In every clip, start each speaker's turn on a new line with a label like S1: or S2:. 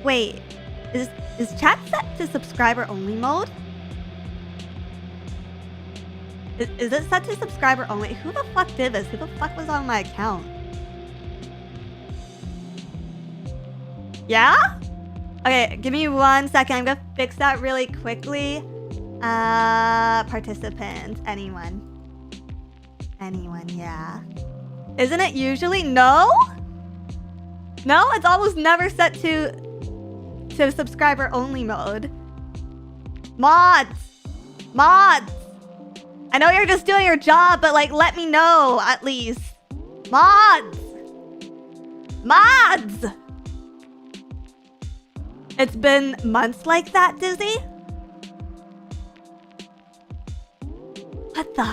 S1: Wait, is chat set to subscriber only mode? Is it set to subscriber only? Who the fuck did this? Who the fuck was on my account? Yeah? Okay, give me 1 second. I'm gonna fix that really quickly. Participants. Anyone? Anyone, yeah. Isn't it usually? No? No, it's almost never set to subscriber only mode. Mods! Mods! I know you're just doing your job, but like, let me know at least. Mods! Mods! It's been months like that, Dizzy? What the?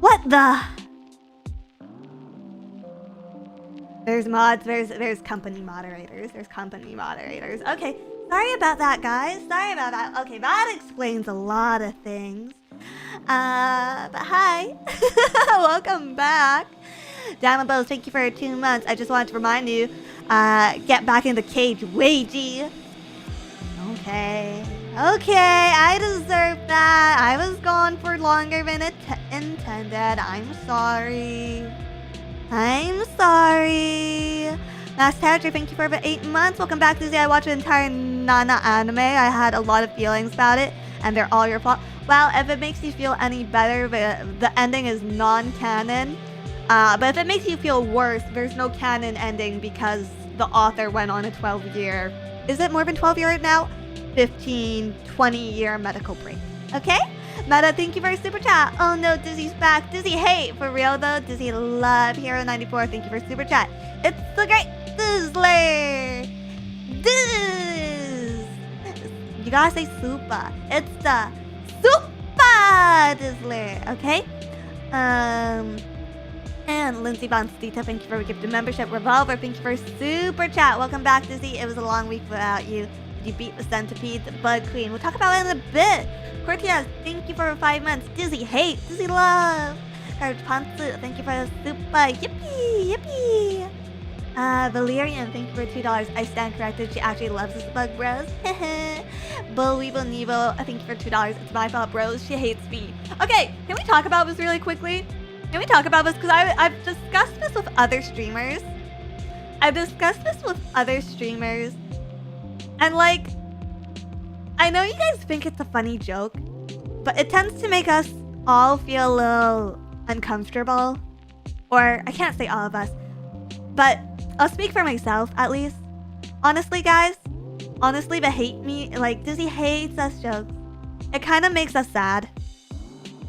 S1: What the? There's mods, there's company moderators. There's company moderators. Okay, sorry about that, guys. Sorry about that. Okay, that explains a lot of things. But hi. Welcome back. Diamond Bows, thank you for 2 months. I just wanted to remind you, get back in the cage, Wagey. Okay. Okay, I deserve that. I was gone for longer than intended. I'm sorry. I'm sorry. Last character, thank you for the 8 months. Welcome back, Dizzy. I watched the entire Nana anime. I had a lot of feelings about it, and they're all your fault. Well, if it makes you feel any better, the ending is non-canon. But if it makes you feel worse, there's no canon ending because the author went on a 12-year... Is it more than 12 years now? 15, 20-year medical break. Okay? Meta, thank you for a super chat. Oh no, Dizzy's back. Dizzy, hey, for real though, Dizzy love Hero94. Thank you for super chat. It's the great Dizzler. Diz. You gotta say super. It's the super Dizzler. Okay? And Lindsay Bonstita, thank you for a gift of membership. Revolver, thank you for super chat. Welcome back, Dizzy. It was a long week without you. Did you beat the centipede, the bug queen? We'll talk about it in a bit. Cortez, thank you for 5 months. Dizzy hate, Dizzy love. Courage Pantsu, thank you for the super. Yippee, yippee. Valerian, thank you for $2. I stand corrected. She actually loves us bug bros. Bo Weeble Nevo, thank you for $2. It's my fault, bros. She hates me. Okay, can we talk about this really quickly? Can we talk about this? Because I've discussed this with other streamers. And like, I know you guys think it's a funny joke, but it tends to make us all feel a little uncomfortable. Or, I can't say all of us, but I'll speak for myself at least. Honestly, guys, the hate me, like, Dizzy hates us jokes. It kind of makes us sad.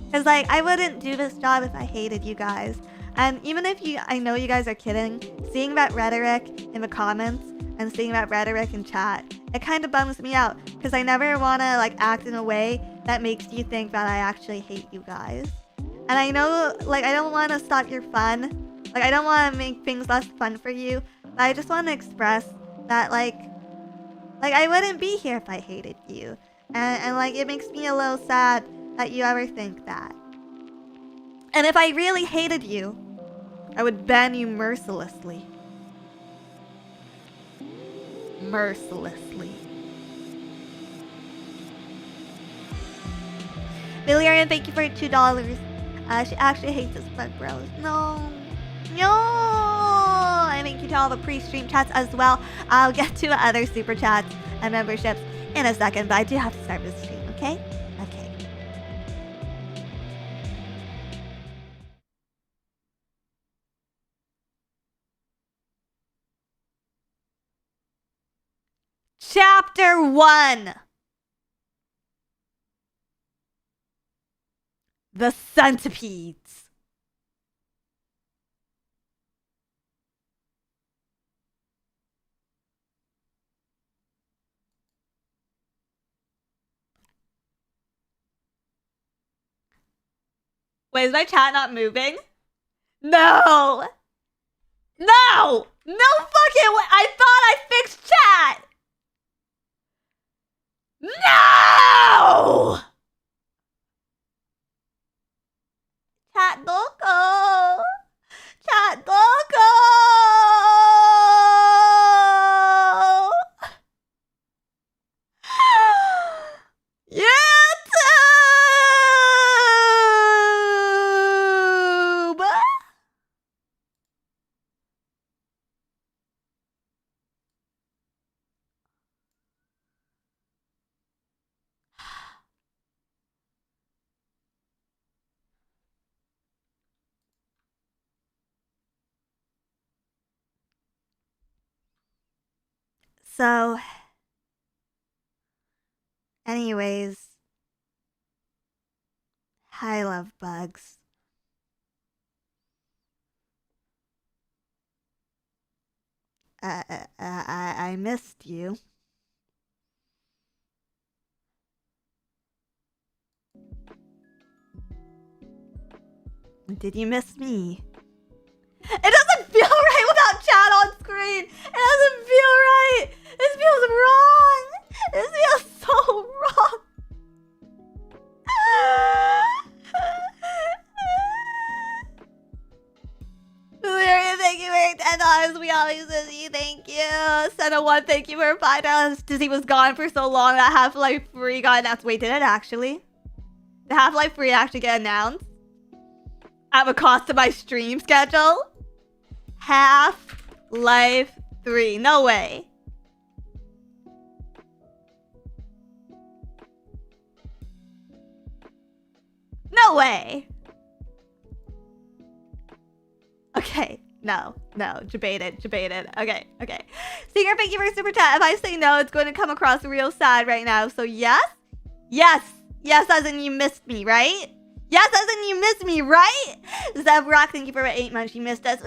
S1: Because, like, I wouldn't do this job if I hated you guys. And even if I know you guys are kidding, seeing that rhetoric in the comments and seeing that rhetoric in chat, it kind of bums me out. Because I never want to, like, act in a way that makes you think that I actually hate you guys. And I know, like, I don't want to stop your fun. Like, I don't want to make things less fun for you. But I just want to express that, like, I wouldn't be here if I hated you. And like, it makes me a little sad that you ever think that. And if I really hated you, I would ban you mercilessly. Mercilessly. Billiarian, thank you for $2. She actually hates us bug bros. No. And thank you to all the pre-stream chats as well. I'll get to other super chats and memberships in a second, but I do have to start this stream, okay? Okay. Chapter 1. The centipedes. Wait, is my chat not moving? No! No! No fucking way! I thought I fixed chat! No! Chat Doko! Chat Doko! So, anyways, I love bugs. I missed you. Did you miss me? It doesn't feel right without chat on screen. It doesn't feel right. This feels wrong. This feels so wrong. Lyria, thank you for $10. We always miss you. Thank you. Senna1, thank you for $5. Dizzy was gone for so long that Half-Life Free got announced. Wait, did it actually? The Half-Life Free actually get announced? At the cost of my stream schedule? Half-Life 3. No way. No way. Okay. No. Debated. Okay. Secret, thank you for super chat. If I say no, it's going to come across real sad right now. So yes? Yes, as in you missed me, right? Yes, as in you missed me, right? Zev Rock, thank you for 8 months. You missed us.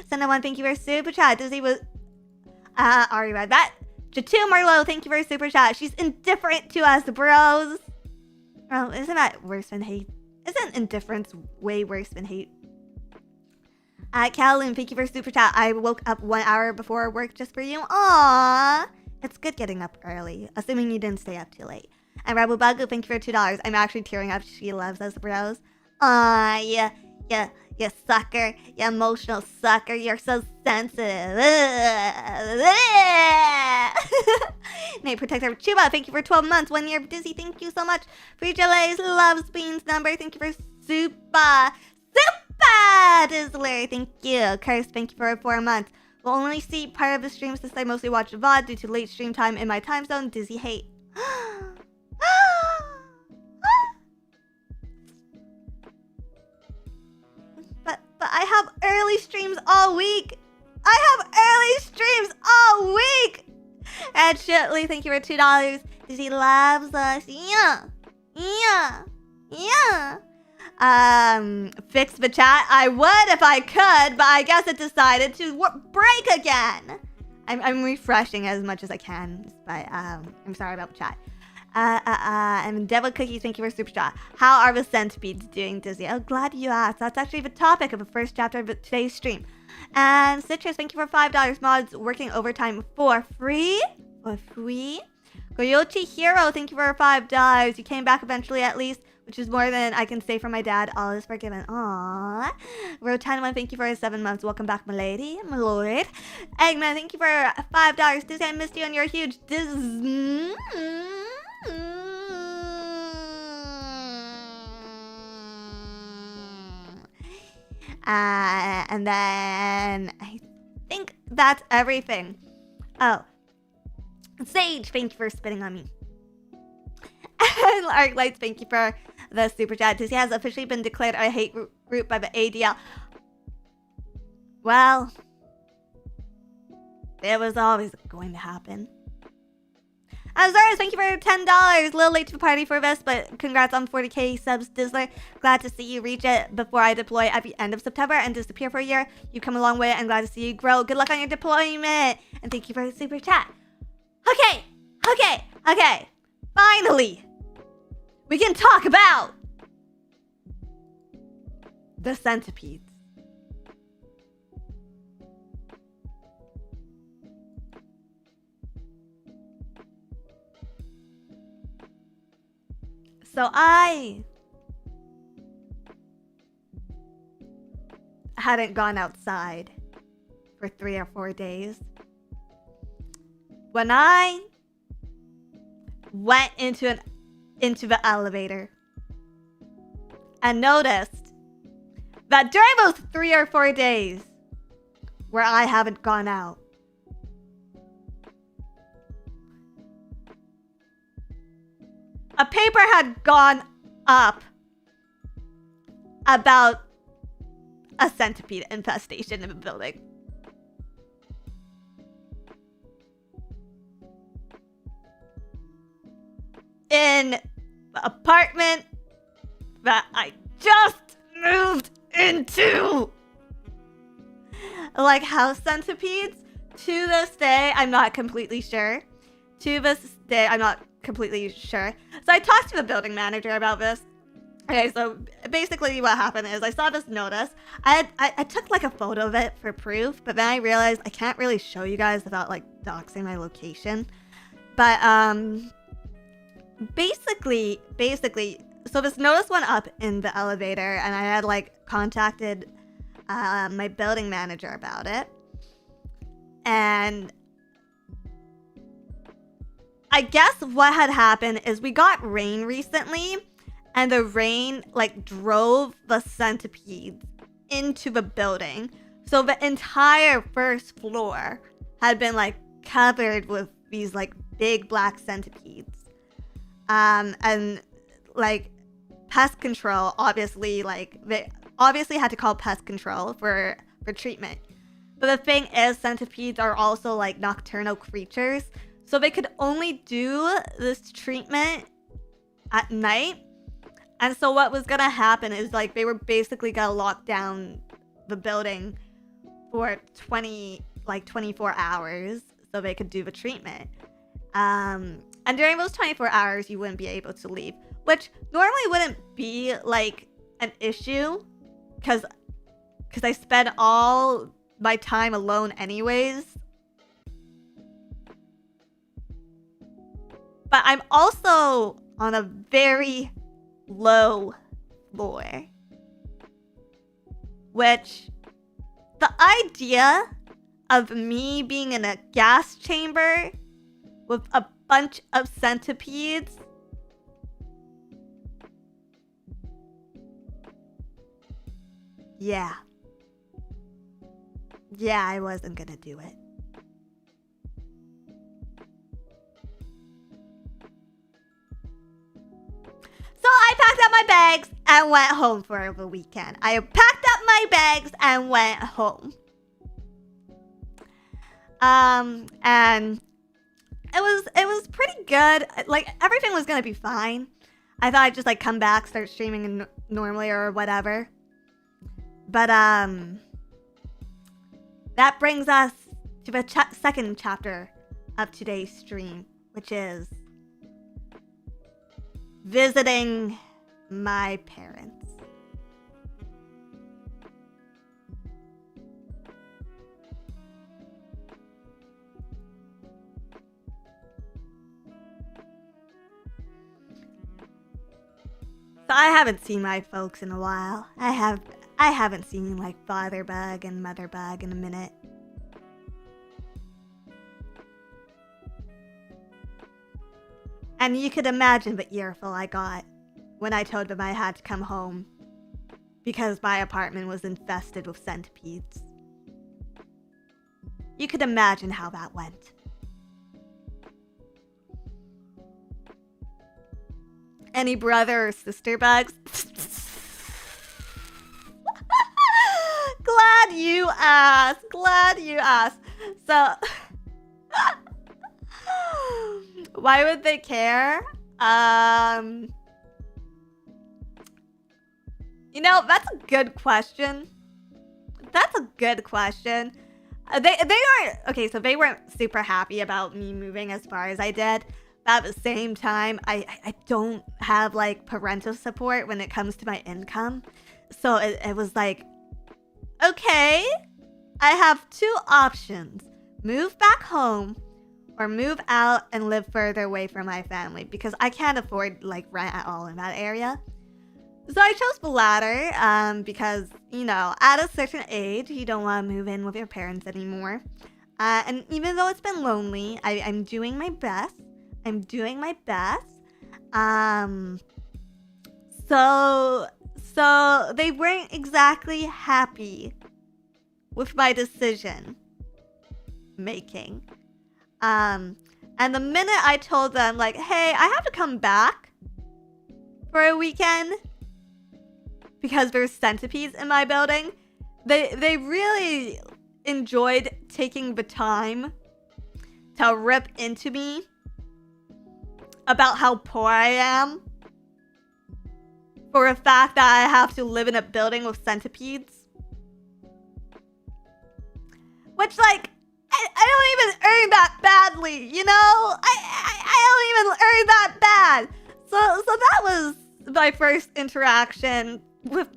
S1: Senna1, thank you for super chat. Dizzy was... already read that. Jatu Marlowe, thank you for super chat. She's indifferent to us, bros. Oh, isn't that worse than hate? Isn't indifference way worse than hate? Callum, thank you for super chat. I woke up 1 hour before work just for you. Aww. It's good getting up early, assuming you didn't stay up too late. And Rebel Bagu, thank you for $2. I'm actually tearing up. She loves us, bros. Aw, you sucker. You emotional sucker. You're so sensitive. Nate Protector Chuba, thank you for 12 months. 1 year. Dizzy, thank you so much. Free Gelays loves Beans number. Thank you for Super Dizzler. Thank you. Curse, thank you for 4 months. Will only see part of the stream since I mostly watch VOD due to late stream time in my time zone. Dizzy hate. But I have early streams all week. And Shitley, thank you for $2. Dizzy loves us. Yeah. Fix the chat. I would if I could, but I guess it decided to break again. I'm refreshing as much as I can, but I'm sorry about the chat. And Devil Cookies, thank you for super chat. How are the centipedes doing, Dizzy? Oh, glad you asked. That's actually the topic of the first chapter of today's stream. And Citrus, thank you for $5. Mods working overtime for free. Goyochi Hero, thank you for $5. You came back eventually at least, which is more than I can say for my dad. All is forgiven. Aww. Rotanima, thank you for 7 months. Welcome back, my lady, my lord. Eggman, thank you for $5. Dizzy, I missed you and you're huge. And then I think that's everything. Oh, Sage, thank you for spitting on me. And Lark Lights, thank you for the super chat. Dizzy has officially been declared a hate group by the ADL. Well, it was always going to happen. Zaris, thank you for $10. A little late to the party for this, but congrats on 40k subs, Dizzler. Glad to see you reach it before I deploy at the end of September and disappear for a year. You've come a long way and glad to see you grow. Good luck on your deployment. And thank you for the super chat. Okay. Finally, we can talk about the centipedes. So I hadn't gone outside for 3 or 4 days. When I went into the elevator and noticed that during those 3 or 4 days where I haven't gone out, a paper had gone up about a centipede infestation in the building. in the apartment that I just moved into. Like house centipedes, to this day, I'm not completely sure. So I talked to the building manager about this. Okay, so basically what happened is I saw this notice. I took like a photo of it for proof, but then I realized I can't really show you guys without like doxing my location. But basically, so this notice went up in the elevator, and I had like contacted my building manager about it. And I guess what had happened is we got rain recently, and the rain like drove the centipedes into the building. So the entire first floor had been like covered with these like big black centipedes. And like pest control, obviously, like they obviously had to call pest control for treatment. But the thing is, centipedes are also like nocturnal creatures, so they could only do this treatment at night. And so what was gonna happen is like they were basically gonna lock down the building for 24 hours so they could do the treatment. And during those 24 hours, you wouldn't be able to leave, which normally wouldn't be like an issue, because I spend all my time alone anyways. But I'm also on a very low floor, which the idea of me being in a gas chamber with a bunch of centipedes, yeah, I wasn't gonna do it. So I packed up my bags and went home for the weekend. I packed up my bags and went home. And it was pretty good. Like everything was gonna be fine. I thought I'd just like come back, start streaming normally or whatever. But that brings us to the second chapter of today's stream, which is visiting my parents. So I haven't seen my folks in a while. I haven't seen like father bug and mother bug in a minute. And you could imagine the earful I got when I told them I had to come home because my apartment was infested with centipedes. You could imagine how that went. Any brother or sister bugs? Glad you asked. So, why would they care? You know, that's a good question. They aren't okay. So they weren't super happy about me moving as far as I did. But at the same time, I don't have like parental support when it comes to my income. So it was like, okay, I have two options: move back home or move out and live further away from my family, because I can't afford like rent at all in that area. So I chose the latter, because, you know, at a certain age, you don't want to move in with your parents anymore. And even though it's been lonely, I'm doing my best. So they weren't exactly happy with my decision making. And the minute I told them, like, hey, I have to come back for a weekend because there's centipedes in my building, they really enjoyed taking the time to rip into me about how poor I am. For a fact that I have to live in a building with centipedes. Which, like, I don't even earn that badly, you know? I don't even earn that bad. So that was my first interaction with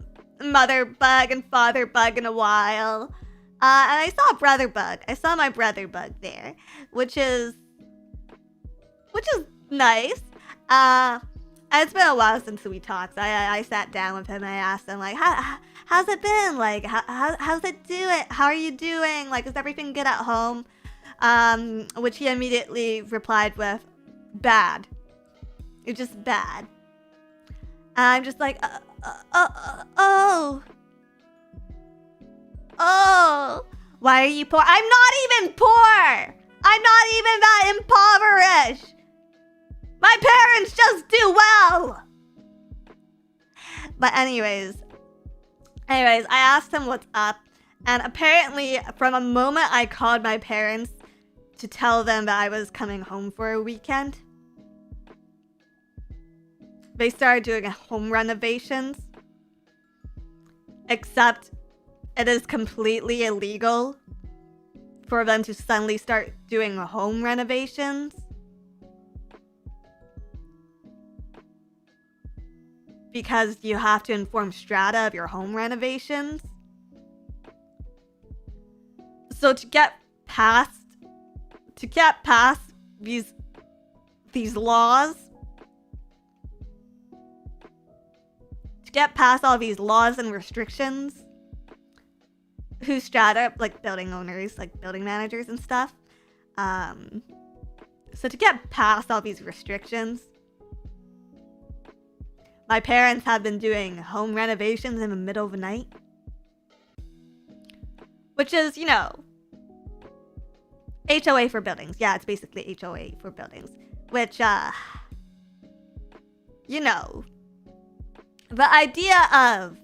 S1: Mother Bug and Father Bug in a while. And I saw Brother Bug. I saw my Brother Bug there, which is nice. It's been a while since we talked. I sat down with him and I asked him, like, how's it been? Like, how's it doing? How are you doing? Like, is everything good at home? Which he immediately replied with, bad. It's just bad. And I'm just like, oh. Why are you poor? I'm not even poor. I'm not even that impoverished. My parents just do well. But anyways, I asked him what's up. And apparently, from a moment I called my parents to tell them that I was coming home for a weekend, they started doing home renovations. Except it is completely illegal for them to suddenly start doing home renovations. Because you have to inform Strata of your home renovations. So to get past these laws, to get past all these laws and restrictions, who Strata, like building owners, like building managers and stuff. So to get past all these restrictions, my parents have been doing home renovations in the middle of the night. Which is, you know, HOA for buildings. Yeah, it's basically HOA for buildings. Which, you know, the idea of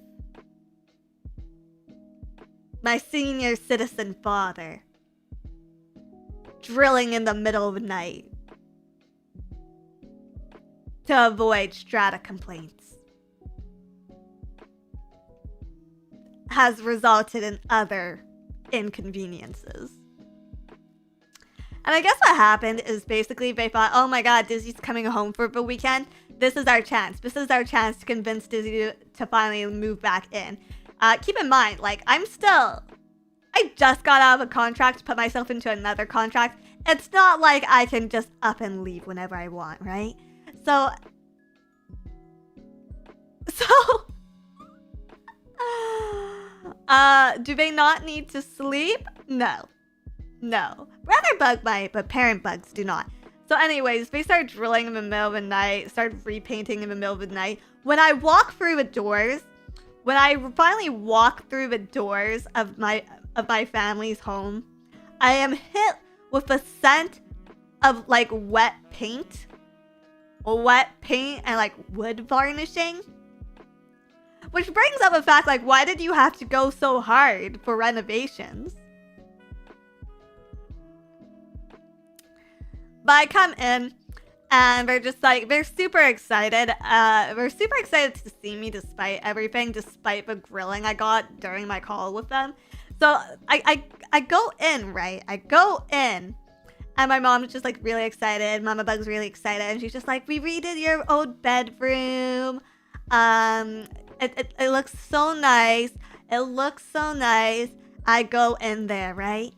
S1: my senior citizen father drilling in the middle of the night to avoid Strata complaints has resulted in other inconveniences. And I guess what happened is basically they thought, oh my god, Dizzy's coming home for the weekend. This is our chance. This is our chance to convince Dizzy to finally move back in. Keep in mind, like, I just got out of a contract to put myself into another contract. It's not like I can just up and leave whenever I want, right? So do they not need to sleep? No. Brother Bug might, but parent bugs do not. So anyways, they started drilling in the middle of the night, started repainting in the middle of the night. When I walk through the doors, when I finally walk through the doors of my family's home, I am hit with the scent of like wet paint and like wood varnishing. Which brings up the fact, like, why did you have to go so hard for renovations? But I come in and they're just like, they're super excited. They're super excited to see me despite everything, despite the grilling I got during my call with them. So I go in, right? I go in and my mom's just like really excited. Mama Bug's really excited. And she's just like, we redid your old bedroom. It looks so nice. It looks so nice. I go in there, right?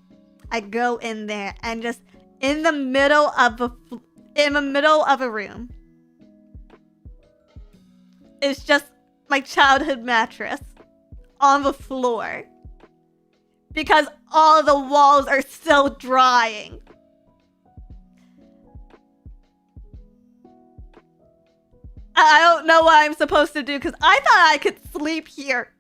S1: I go in there and just in the middle of a room, it's just my childhood mattress on the floor because all the walls are still drying. I don't know what I'm supposed to do because I thought I could sleep here.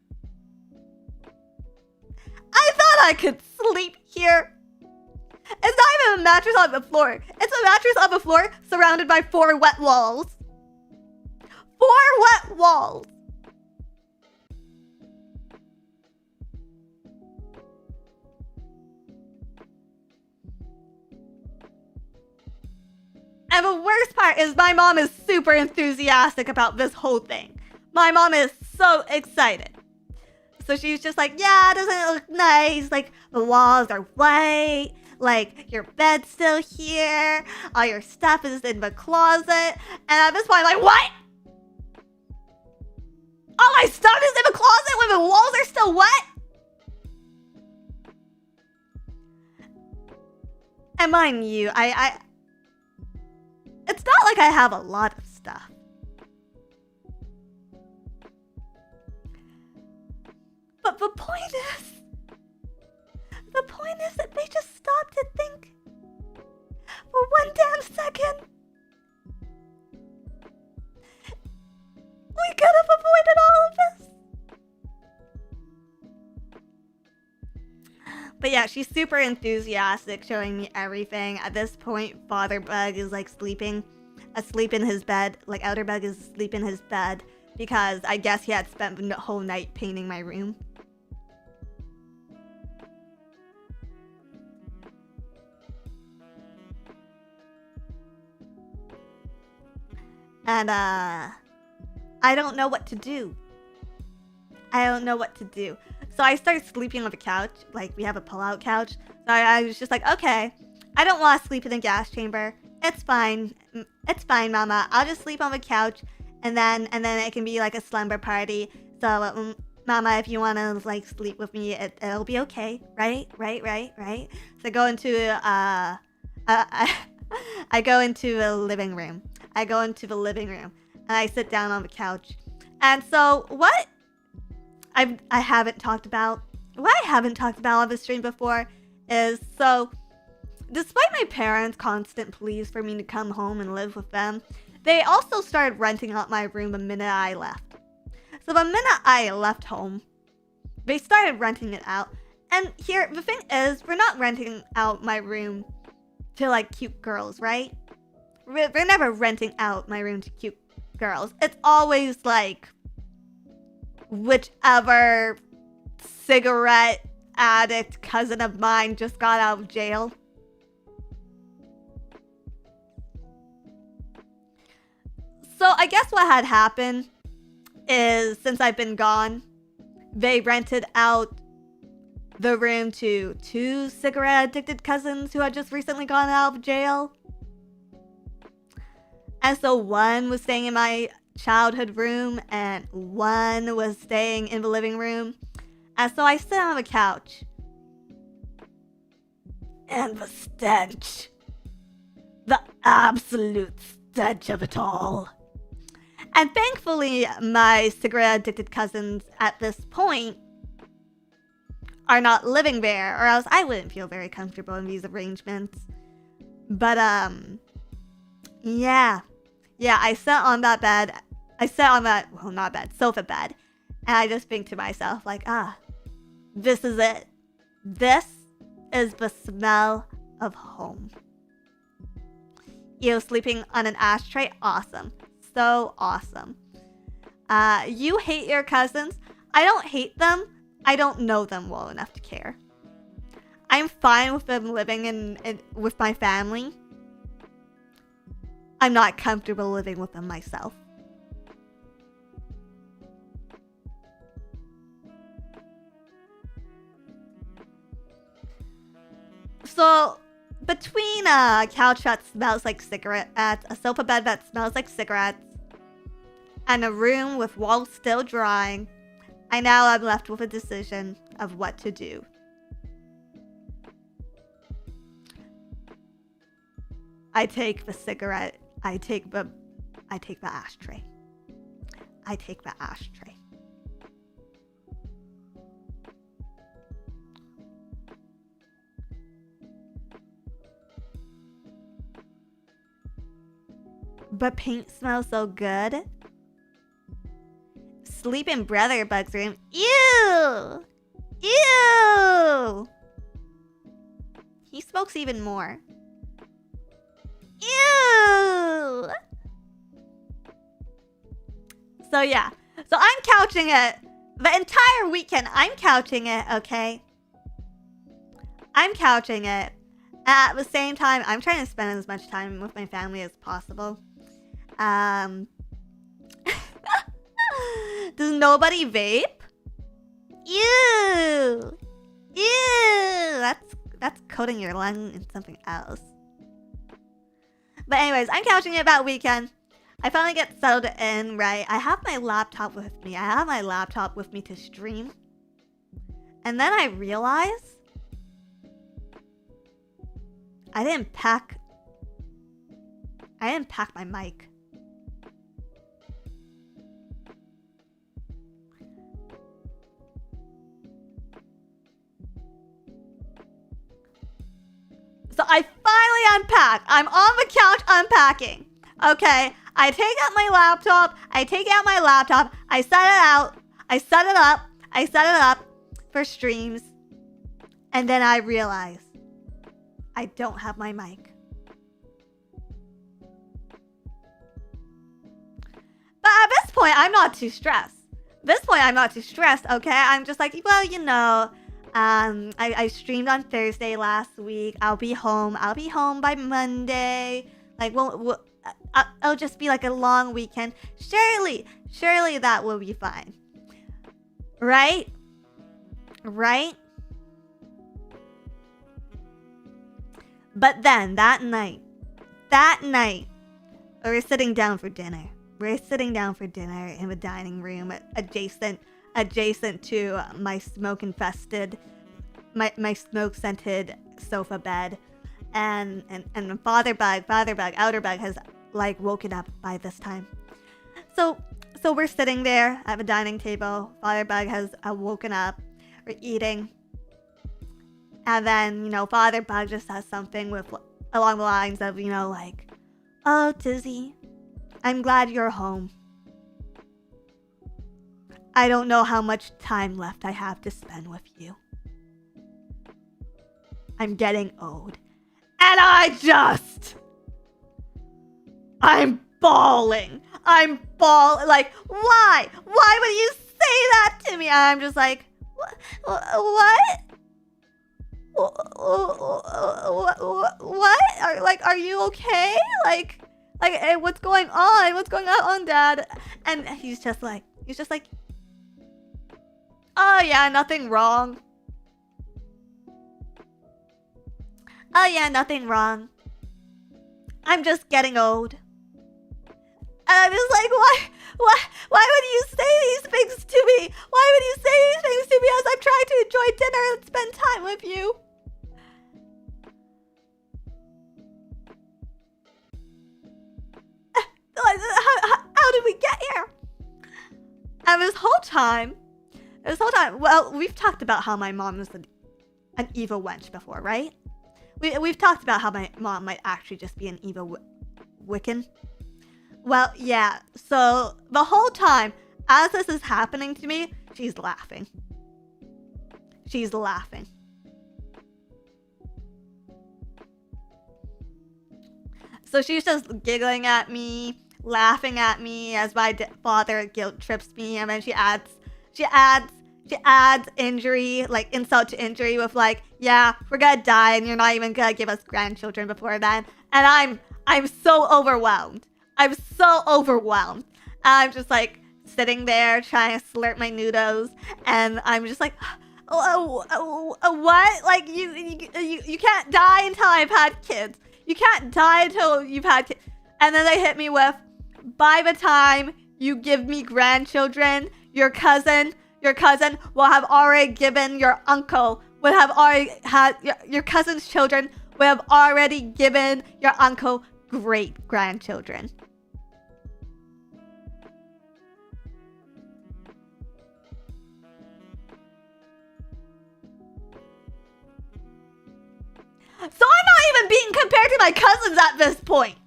S1: It's not even a mattress on the floor. It's a mattress on the floor surrounded by 4 wet walls. 4 wet walls. And the worst part is my mom is super enthusiastic about this whole thing. My mom is so excited. So she's just like, yeah, doesn't it look nice? Like, the walls are white. Like, your bed's still here. All your stuff is in the closet. And at this point, I'm like, what? All my stuff is in the closet when the walls are still wet? And mind you, it's not like I have a lot of stuff. But the point is that they just stopped to think for one damn second. We could have avoided all of this. But yeah, she's super enthusiastic, showing me everything. At this point, Father Bug is like asleep in his bed. Like, Elder Bug is asleep in his bed because I guess he had spent the whole night painting my room. And I don't know what to do. So I started sleeping on the couch. Like, we have a pull-out couch. So I was just like, okay, I don't want to sleep in a gas chamber. It's fine. It's fine, Mama. I'll just sleep on the couch, and then it can be like a slumber party. So, Mama, if you want to like sleep with me, it'll be okay, right? So I go into I go into the living room. And I sit down on the couch. And so what I haven't talked about on the stream before is, so despite my parents' constant pleas for me to come home and live with them, they also started renting out my room the minute I left. So the minute I left home, they started renting it out. And here, the thing is, we're not renting out my room to like cute girls, right? We're never renting out my room to cute girls. It's always like whichever cigarette addict cousin of mine just got out of jail. So I guess what had happened is, since I've been gone, they rented out the room to 2 cigarette addicted cousins who had just recently gone out of jail. And so one was staying in my childhood room and one was staying in the living room. And so I sit on the couch. And the stench. The absolute stench of it all. And thankfully, my cigarette-addicted cousins at this point are not living there, or else I wouldn't feel very comfortable in these arrangements. But, yeah, I sat on that bed. Sofa bed. And I just think to myself, like, this is it. This is the smell of home. Sleeping on an ashtray, awesome. So awesome. You hate your cousins. I don't hate them. I don't know them well enough to care. I'm fine with them living with my family. I'm not comfortable living with them myself. So, between a couch that smells like cigarettes, a sofa bed that smells like cigarettes, and a room with walls still drying, I now am left with a decision of what to do. I take the cigarette. I take the ashtray. I take the ashtray. But paint smells so good. Sleep in Brother Bug's room. Ew! Ew! He smokes even more. Ew! So yeah. So I'm couching it. The entire weekend, I'm couching it, okay? I'm couching it. At the same time, I'm trying to spend as much time with my family as possible. Does nobody vape? Ew! Ew! That's coating your lung in something else. But anyways, I'm couching it about weekend. I finally get settled in, right? I have my laptop with me. I have my laptop with me to stream. And then I realize I didn't pack my mic. So I finally unpack. I'm on the couch unpacking. Okay, I take out my laptop. I set it out. I set it up for streams. And then I realize I don't have my mic. But at this point, I'm not too stressed. Okay? I'm just like, well, you know, I streamed on Thursday last week. I'll be home by Monday. Like, it'll just be like a long weekend. Surely that will be fine. Right? But then that night, we were sitting down for dinner. in the dining room adjacent to my smoke-infested, my smoke-scented sofa bed. And Father Bug, Outer Bug has like woken up by this time. So we're sitting there at the dining table. Father Bug has woken up. We're eating. And then, you know, Father Bug just says something along the lines of, you know, like, "Oh, Dizzy, I'm glad you're home. I don't know how much time left I have to spend with you. I'm getting old." And I'm bawling. Like, why? Why would you say that to me? I'm just like, what? What? Are you okay? Like, hey, what's going on? What's going on, Dad? And he's just like, oh yeah, nothing wrong. Oh yeah, nothing wrong. I'm just getting old. And I'm just like, why would you say these things to me? Why would you say these things to me as I'm trying to enjoy dinner and spend time with you? How did we get here? And this whole time, well, we've talked about how my mom is an evil wench before, right? We've talked about how my mom might actually just be an evil Wiccan. Well, yeah, so the whole time, as this is happening to me, she's laughing. So she's just giggling at me, laughing at me as my father guilt trips me, and then she adds injury, like insult to injury with like, yeah, we're gonna die and you're not even gonna give us grandchildren before then. And I'm so overwhelmed. I'm just like sitting there trying to slurp my noodles, and I'm just like, what? Like you can't die until I've had kids. You can't die until you've had kids. And then they hit me with, by the time you give me grandchildren, your cousin will have already given your uncle, would have already had, your cousin's children would have already given your uncle great grandchildren. So I'm not even being compared to my cousins at this point.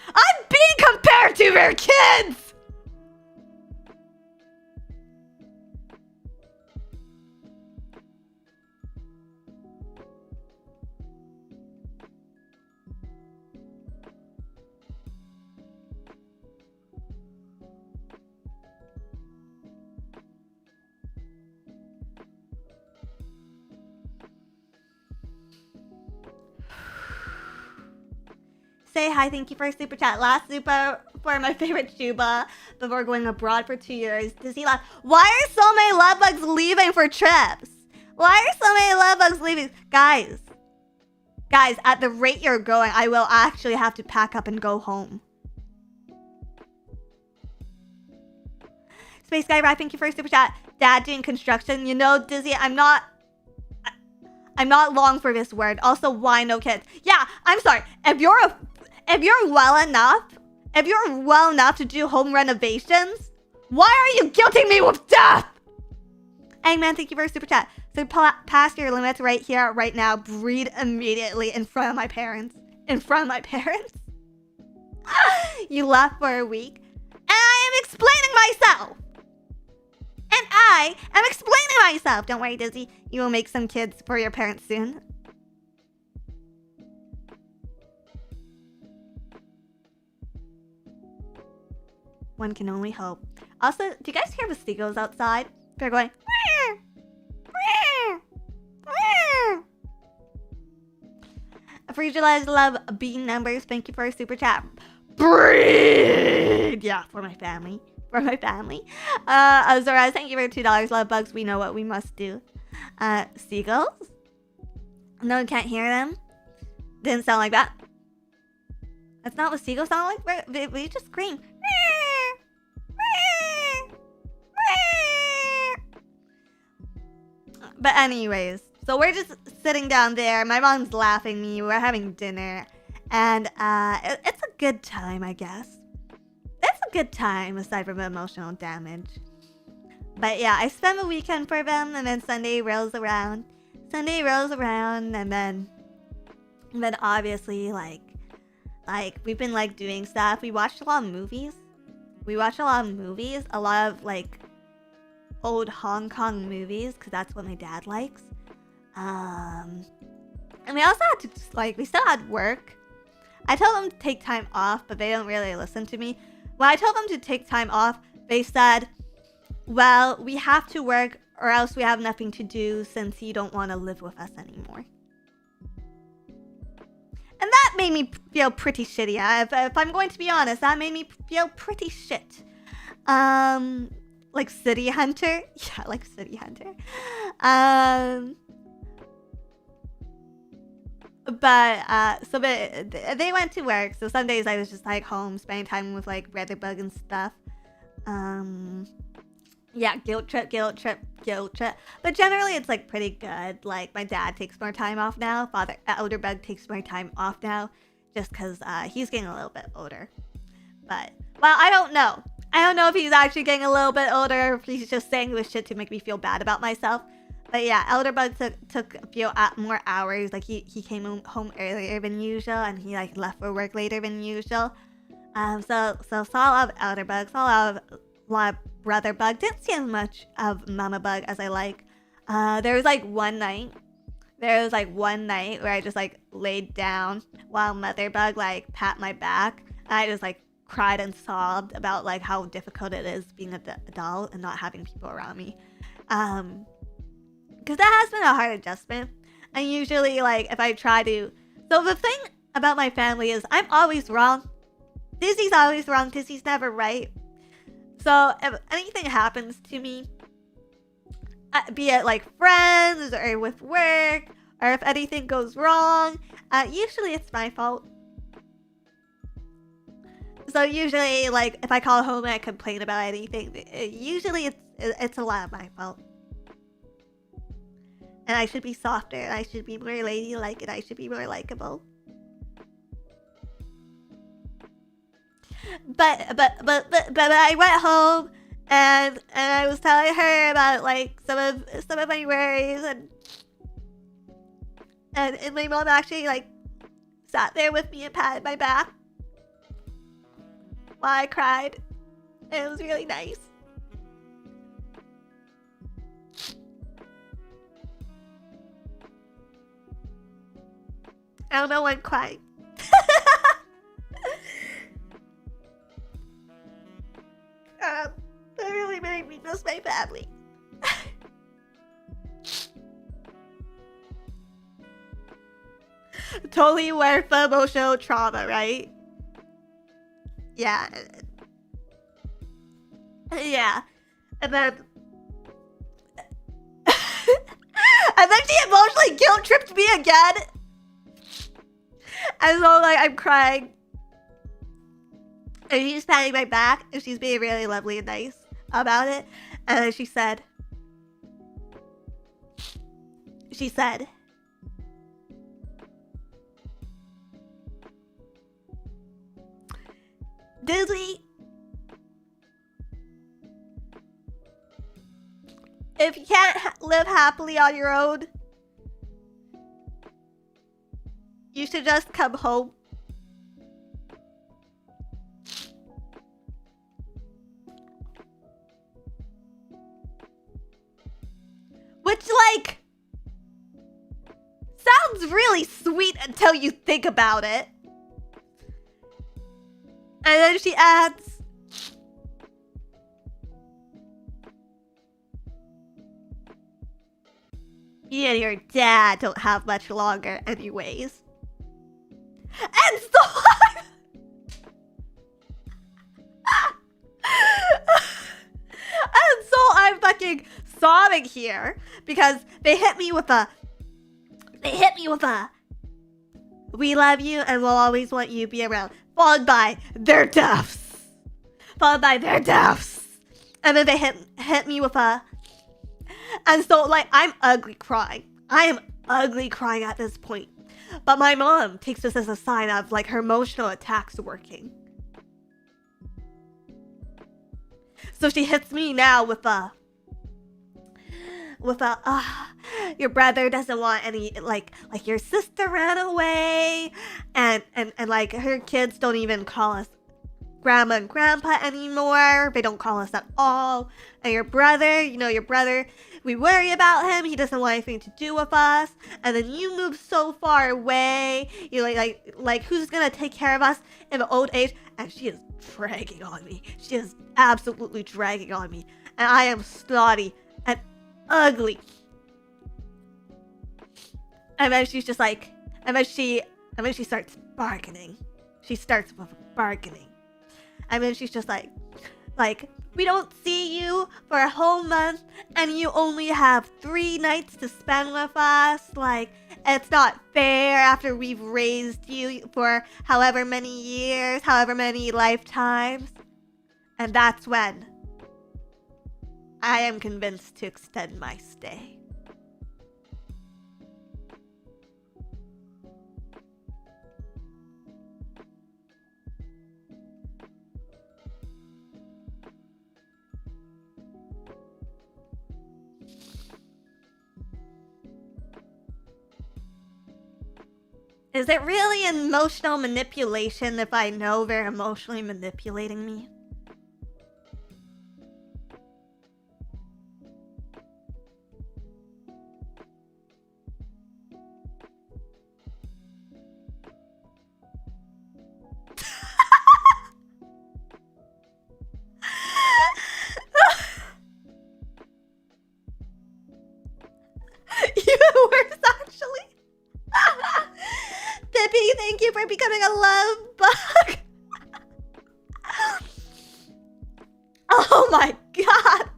S1: I'm being compared to their kids! say hi. Thank you for a super chat. Last super for my favorite Chuba before going abroad for 2 years. Disney laugh. Why are so many love bugs leaving for trips? Why are so many love bugs leaving? Guys, at the rate you're going, I will actually have to pack up and go home. Space Guy Rat, thank you for a super chat. Dad doing construction. You know, Dizzy, I'm not long for this word. Also, why no kids? Yeah, I'm sorry. If you're well enough to do home renovations, why are you guilting me with death? Eggman, thank you for a super chat. So pass your limits right here, right now. Breed immediately in front of my parents. You left for a week. And I am explaining myself. Don't worry, Dizzy. You will make some kids for your parents soon. One can only hope. Also, do you guys hear the seagulls outside? They're going... Frugalized love bean numbers. Thank you for a super chat. Breed! Yeah, for my family. Zora, thank you for $2. Love bugs. We know what we must do. Seagulls? No one can't hear them. Didn't sound like that. That's not what seagulls sound like. We just scream. But anyways, so we're just sitting down there. My mom's laughing at me. We're having dinner. And it's a good time, I guess. It's a good time, aside from the emotional damage. But yeah, I spend the weekend for them, and then Sunday rolls around. And then obviously, like we've been, like, doing stuff. We watched a lot of movies. A lot of, like, old Hong Kong movies, because that's what my dad likes. And we also had to, like, we still had work. I told them to take time off, but they don't really listen to me. When I told them to take time off, they said, well, we have to work or else we have nothing to do since you don't want to live with us anymore. And that made me feel pretty shitty. If I'm going to be honest, that made me feel pretty shit. Like City Hunter? Yeah, like City Hunter. So they went to work. So some days I was just, like, home, spending time with, like, Weatherbug and stuff. Yeah, guilt trip. But generally it's, like, pretty good. Like, my dad takes more time off now. Elder Bug takes more time off now. Just because he's getting a little bit older. But, well, I don't know. I don't know if he's actually getting a little bit older, or if he's just saying this shit to make me feel bad about myself. But yeah, Elder Bug took a few more hours. Like, he came home earlier than usual, and he, like, left for work later than usual. So saw a lot of Elder Bug, saw a lot of Brother Bug. Didn't see as much of Mama Bug as I like. There was one night where I just, like, laid down while Mother Bug, like, pat my back. And I just, like, cried and sobbed about, like, how difficult it is being an adult and not having people around me. Because that has been a hard adjustment. And usually, like, if I try to... So the thing about my family is I'm always wrong. Disney's always wrong. Disney's never right. So if anything happens to me, be it, like, friends or with work, or if anything goes wrong, usually it's my fault. So usually, like, if I call home and I complain about anything, usually it's a lot of my fault. And I should be softer, and I should be more ladylike, and I should be more likable. But I went home and I was telling her about, like, some of my worries, and my mom actually, like, sat there with me and patted my back while I cried. And it was really nice. I don't know when crying. That really made me miss my family. Totally aware for emotional trauma, right? Yeah. Yeah. And then... and then she emotionally guilt tripped me again. And so, like, I'm crying. And she's patting my back, and she's being really lovely and nice about it. And then she said, Disney, if you can't live happily on your own, you should just come home. Which, like, sounds really sweet until you think about it. And then she adds, you and your dad don't have much longer anyways. And so and so I'm fucking sobbing here because they hit me with a we love you and we'll always want you to be around, followed by their deaths. And then they hit me with a... And so, like, I'm ugly crying. I am ugly crying at this point. But my mom takes this as a sign of, like, her emotional attacks working. So she hits me now with a... your brother doesn't want any, like your sister ran away, and like her kids don't even call us grandma and grandpa anymore. They don't call us at all. And your brother, we worry about him. He doesn't want anything to do with us. And then you move so far away. You like who's gonna take care of us in the old age? And she is dragging on me. She is absolutely dragging on me. And I am snotty and ugly. And then she's just like, and then she starts bargaining. She starts with bargaining. And then she's just like, we don't see you for a whole month and you only have 3 nights to spend with us. Like, it's not fair after we've raised you for however many years, however many lifetimes. And that's when I am convinced to extend my stay. Is it really emotional manipulation if I know they're emotionally manipulating me? Even worse, actually. Pippi, thank you for becoming a love bug. Oh my god.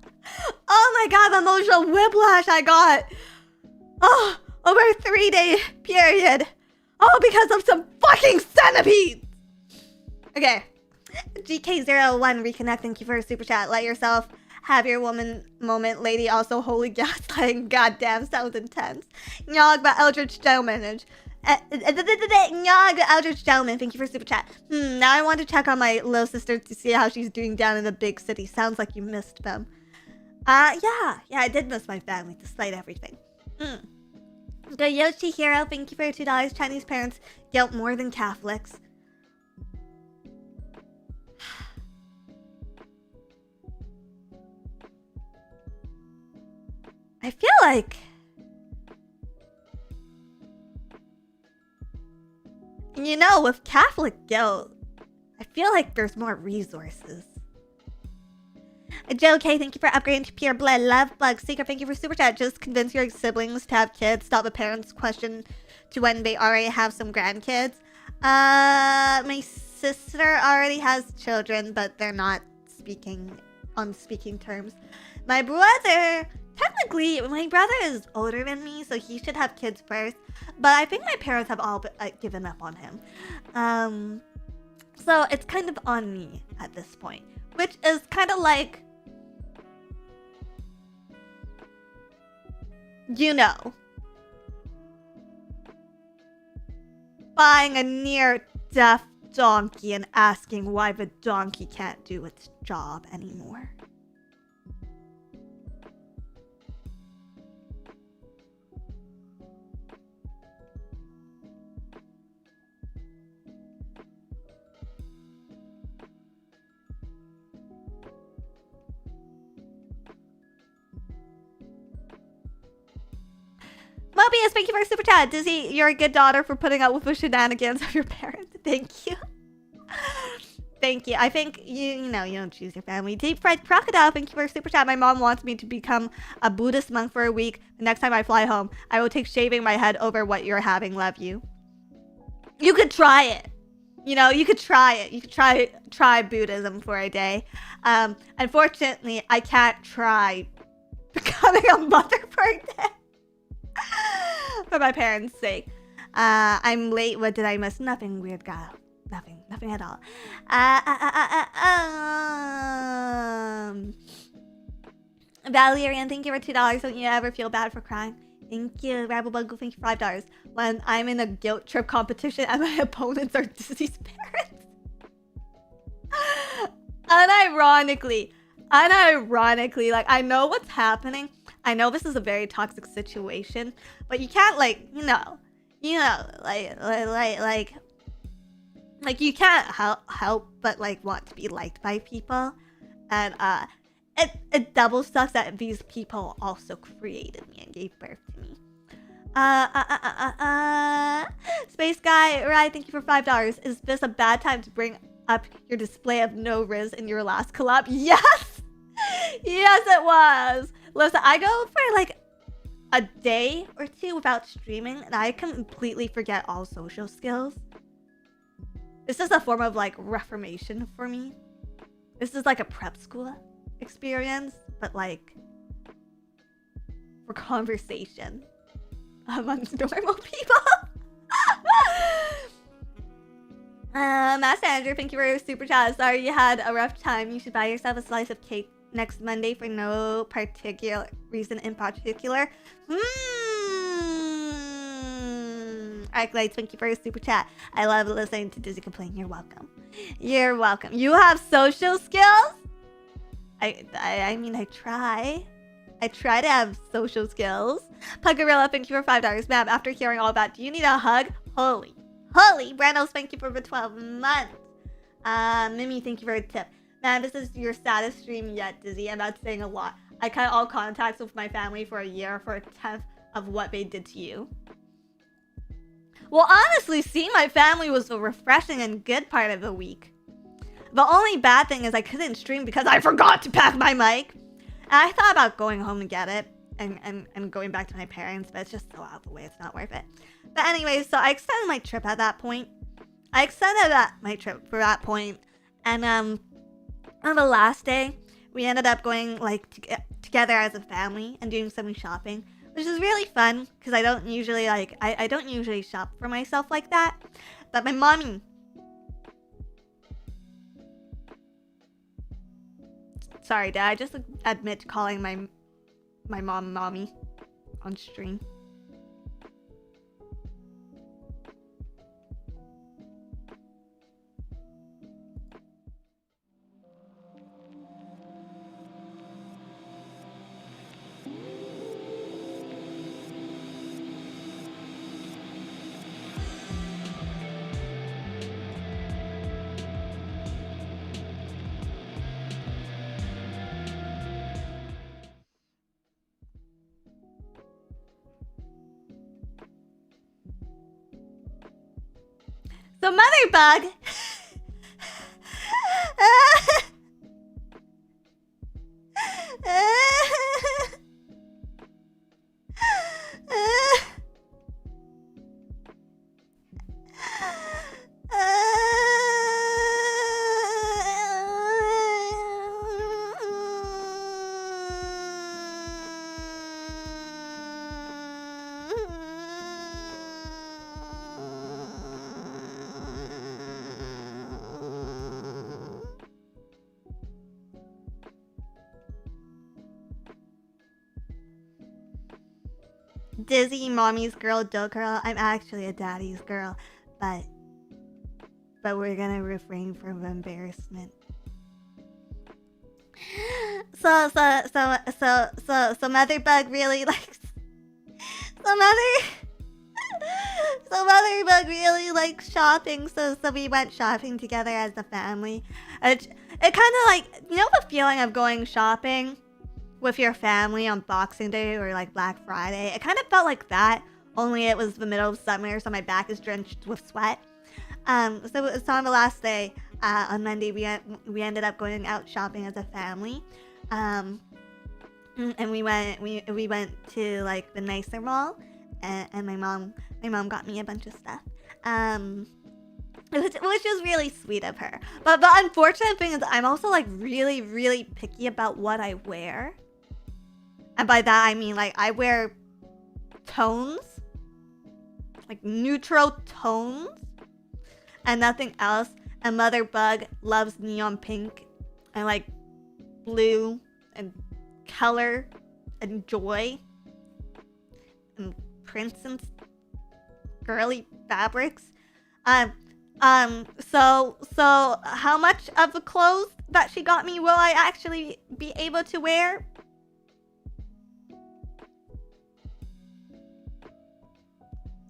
S1: Oh my god, the emotional whiplash I got. Oh, over a 3-day period. All because of some fucking centipedes. Okay. GK01 reconnect, thank you for a super chat. Let yourself have your woman moment, lady. Also, holy gaslighting. Goddamn, sounds intense. Nyog, but Eldritch Gentleman. Nyog, Eldritch Gentleman. Thank you for super chat. Now I want to check on my little sister to see how she's doing down in the big city. Sounds like you missed them. Yeah, I did miss my family despite everything. The Yoshi Hero, thank you for $2. Chinese parents guilt more than Catholics. I feel like... You know, with Catholic guilt, I feel like there's more resources. Joe K, thank you for upgrading to Pure Blood. Love Bug Seeker, thank you for super chat. Just convince your siblings to have kids. Stop the parents' question to when they already have some grandkids. My sister already has children, but they're not speaking on speaking terms. My brother, technically, my brother is older than me, so he should have kids first. But I think my parents have all given up on him. So it's kind of on me at this point, which is kind of like, you know, buying a near-deaf donkey and asking why the donkey can't do its job anymore. Mobius, thank you for super chat. Dizzy, you're a good daughter for putting up with the shenanigans of your parents. Thank you. Thank you. I think you don't choose your family. Deep fried crocodile, thank you for super chat. My mom wants me to become a Buddhist monk for a week. The next time I fly home, I will take shaving my head over what you're having. Love you. You could try it. You could try it. You could try Buddhism for a day. Unfortunately, I can't try becoming a mother for a day. For my parents' sake. I'm late. What did I miss? Nothing weird, girl. Nothing at all. Valerian, thank you for $2. Don't you ever feel bad for crying? Thank you. Rabblebug, thank you for $5. When I'm in a guilt trip competition and my opponents are Dizzy's parents. Unironically, like, I know what's happening. I know this is a very toxic situation, but you can't, like, you can't help but, like, want to be liked by people. And, it double sucks that these people also created me and gave birth to me. Space Guy, right, thank you for $5. Is this a bad time to bring up your display of no riz in your last collab? Yes! Yes, it was! Listen, I go for like a day or two without streaming and I completely forget all social skills. This is a form of like reformation for me. This is like a prep school experience, but like for conversation amongst normal people. Master Andrew, thank you for your super chat. Sorry you had a rough time. You should buy yourself a slice of cake next Monday for no particular reason in particular. Arclights, thank you for your super chat. I love listening to Dizzy complain. You're welcome. You're welcome. You have social skills? I mean, I try. I try to have social skills. Puggarilla, thank you for $5. Ma'am, after hearing all that, do you need a hug? Holy. Brandos, thank you for the 12 months. Mimi, thank you for a tip. Man, this is your saddest stream yet, Dizzy. I'm not saying a lot. I cut all contacts with my family for a year for a tenth of what they did to you. Well, honestly, seeing my family was a refreshing and good part of the week. The only bad thing is I couldn't stream because I forgot to pack my mic. And I thought about going home to get it and going back to my parents, but it's just so out of the way, it's not worth it. But anyways, so I extended my trip at that point. And on the last day, we ended up going like together as a family and doing some shopping, which is really fun because I don't usually I don't usually shop for myself like that. But my mommy, sorry, did I just admit to calling my mom mommy on stream? So Motherbug. Dizzy, mommy's girl, Dokuro. I'm actually a daddy's girl, but we're gonna refrain from embarrassment. So Mother Bug really likes. So Mother Bug really likes shopping. So we went shopping together as a family. It kind of like, you know, the feeling of going shopping with your family on Boxing Day or like Black Friday. It kind of felt like that. Only it was the middle of summer, so my back is drenched with sweat. So on the last day, on Monday, we ended up going out shopping as a family, and we went to like the nicer mall, and my mom got me a bunch of stuff, which was really sweet of her. But the unfortunate thing is, I'm also like really picky about what I wear, and by that I mean like I wear tones, like neutral tones, and nothing else. And Mother Bug loves neon pink and like blue and color and joy and prints and girly fabrics. So how much of the clothes that she got me will I actually be able to wear?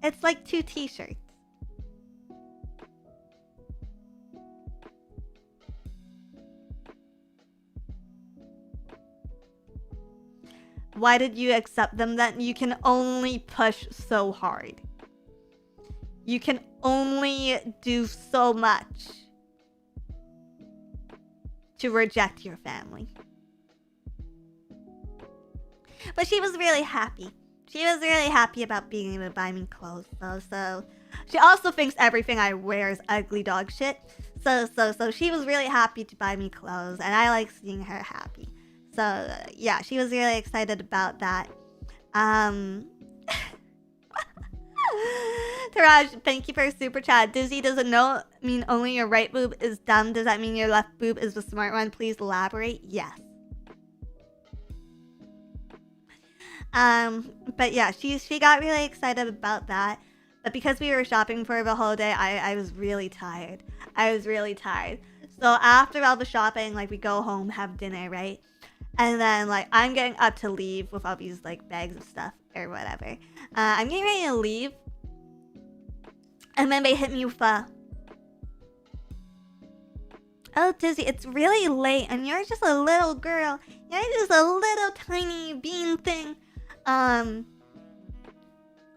S1: It's like 2 t-shirts. Why did you accept them then? You can only push so hard. You can only do so much to reject your family. But she was really happy. She was really happy about being able to buy me clothes. So she also thinks everything I wear is ugly dog shit. So she was really happy to buy me clothes, and I like seeing her happy. So yeah, she was really excited about that. Taraj, thank you for a super chat. Dizzy doesn't know mean only your right boob is dumb. Does that mean your left boob is the smart one? Please elaborate. Yes. But yeah, she got really excited about that. But because we were shopping for the whole day, I was really tired. So after all the shopping, like we go home, have dinner, right? And then like I'm getting up to leave with all these like bags of stuff or whatever. I'm getting ready to leave. And then they hit me with oh, Dizzy, it's really late and you're just a little girl. You're just a little tiny bean thing.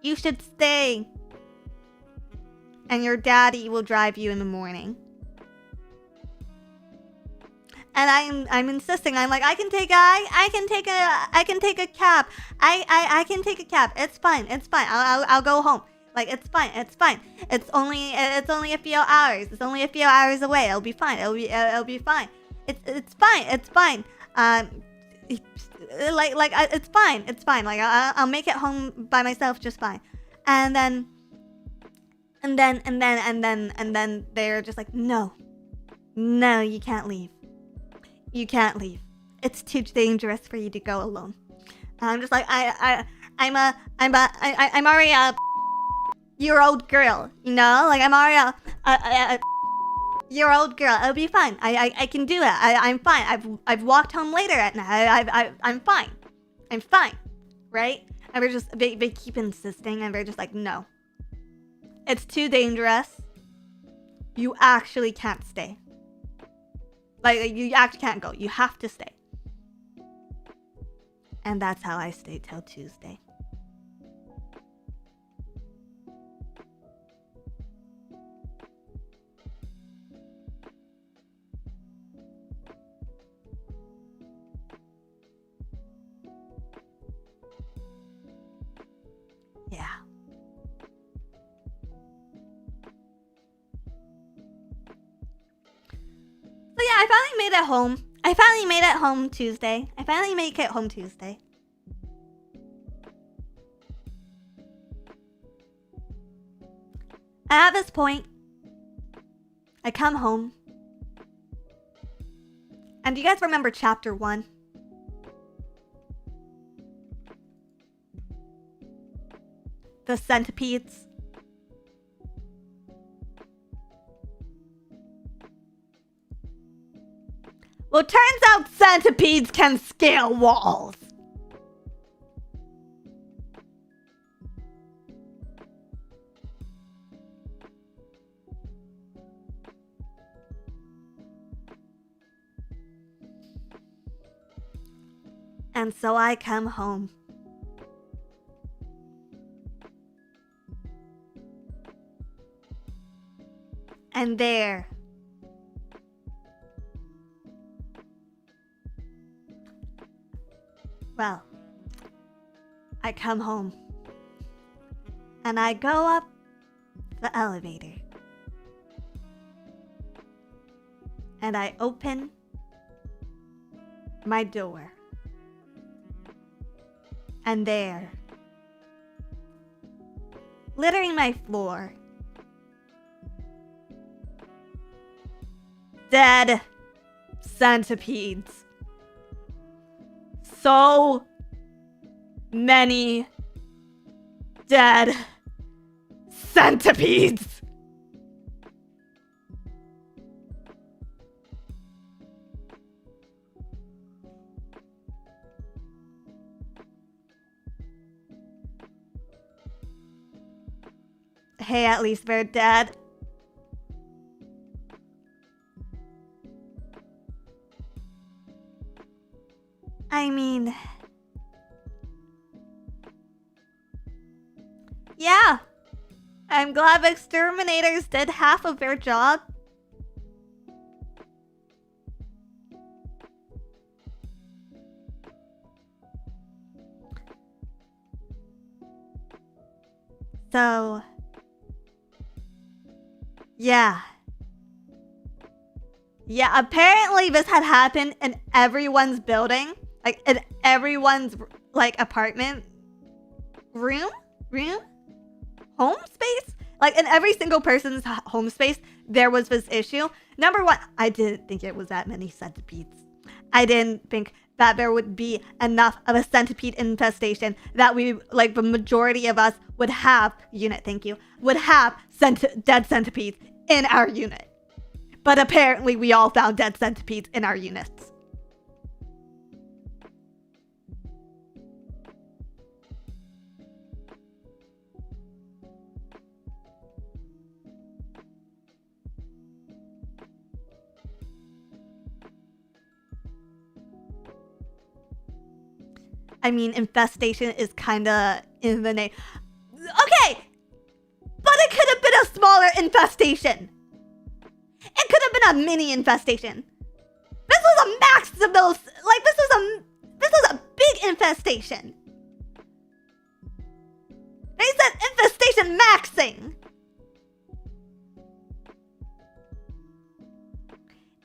S1: You should stay. And your daddy will drive you in the morning. And I'm insisting. I'm like, I can take a cab. I can take a cab. It's fine. I'll go home. Like it's fine. It's only a few hours. It's only a few hours away. It'll be fine. It'll be fine. It's fine. It's fine. It's fine. Like I'll make it home by myself just fine. And then they're just like, no, you can't leave. You can't leave. It's too dangerous for you to go alone. And I'm just like, I'm already a year-old girl, you know? Like I'm already a year-old girl. It'll be fine. I can do it. I'm fine. I've walked home later at night. I'm fine. Right? And we're just they keep insisting, and we're just like, no. It's too dangerous. You actually can't stay. Like, you actually can't go. You have to stay. And that's how I stayed till Tuesday. Yeah. So yeah, I finally made it home. I finally made it home Tuesday. And at this point, I come home. And do you guys remember chapter 1? The centipedes. Well, turns out centipedes can scale walls. And so I come home. And there, well, I come home. And I go up the elevator. And I open my door. And there, littering my floor, dead centipedes. So many dead centipedes. Hey, at least they're dead. I mean, yeah, I'm glad the exterminators did half of their job. So, yeah. Yeah, apparently this had happened in everyone's building. Like, in everyone's, like, apartment room? Home space? Like, in every single person's home space, there was this issue. Number one, I didn't think it was that many centipedes. I didn't think that there would be enough of a centipede infestation that we, like, the majority of us would have, would have dead centipedes in our unit. But apparently we all found dead centipedes in our units. I mean, infestation is kinda in the name. Okay! But it could have been a smaller infestation! It could have been a mini infestation. This was a maximal, like, this was a big infestation. They said infestation maxing.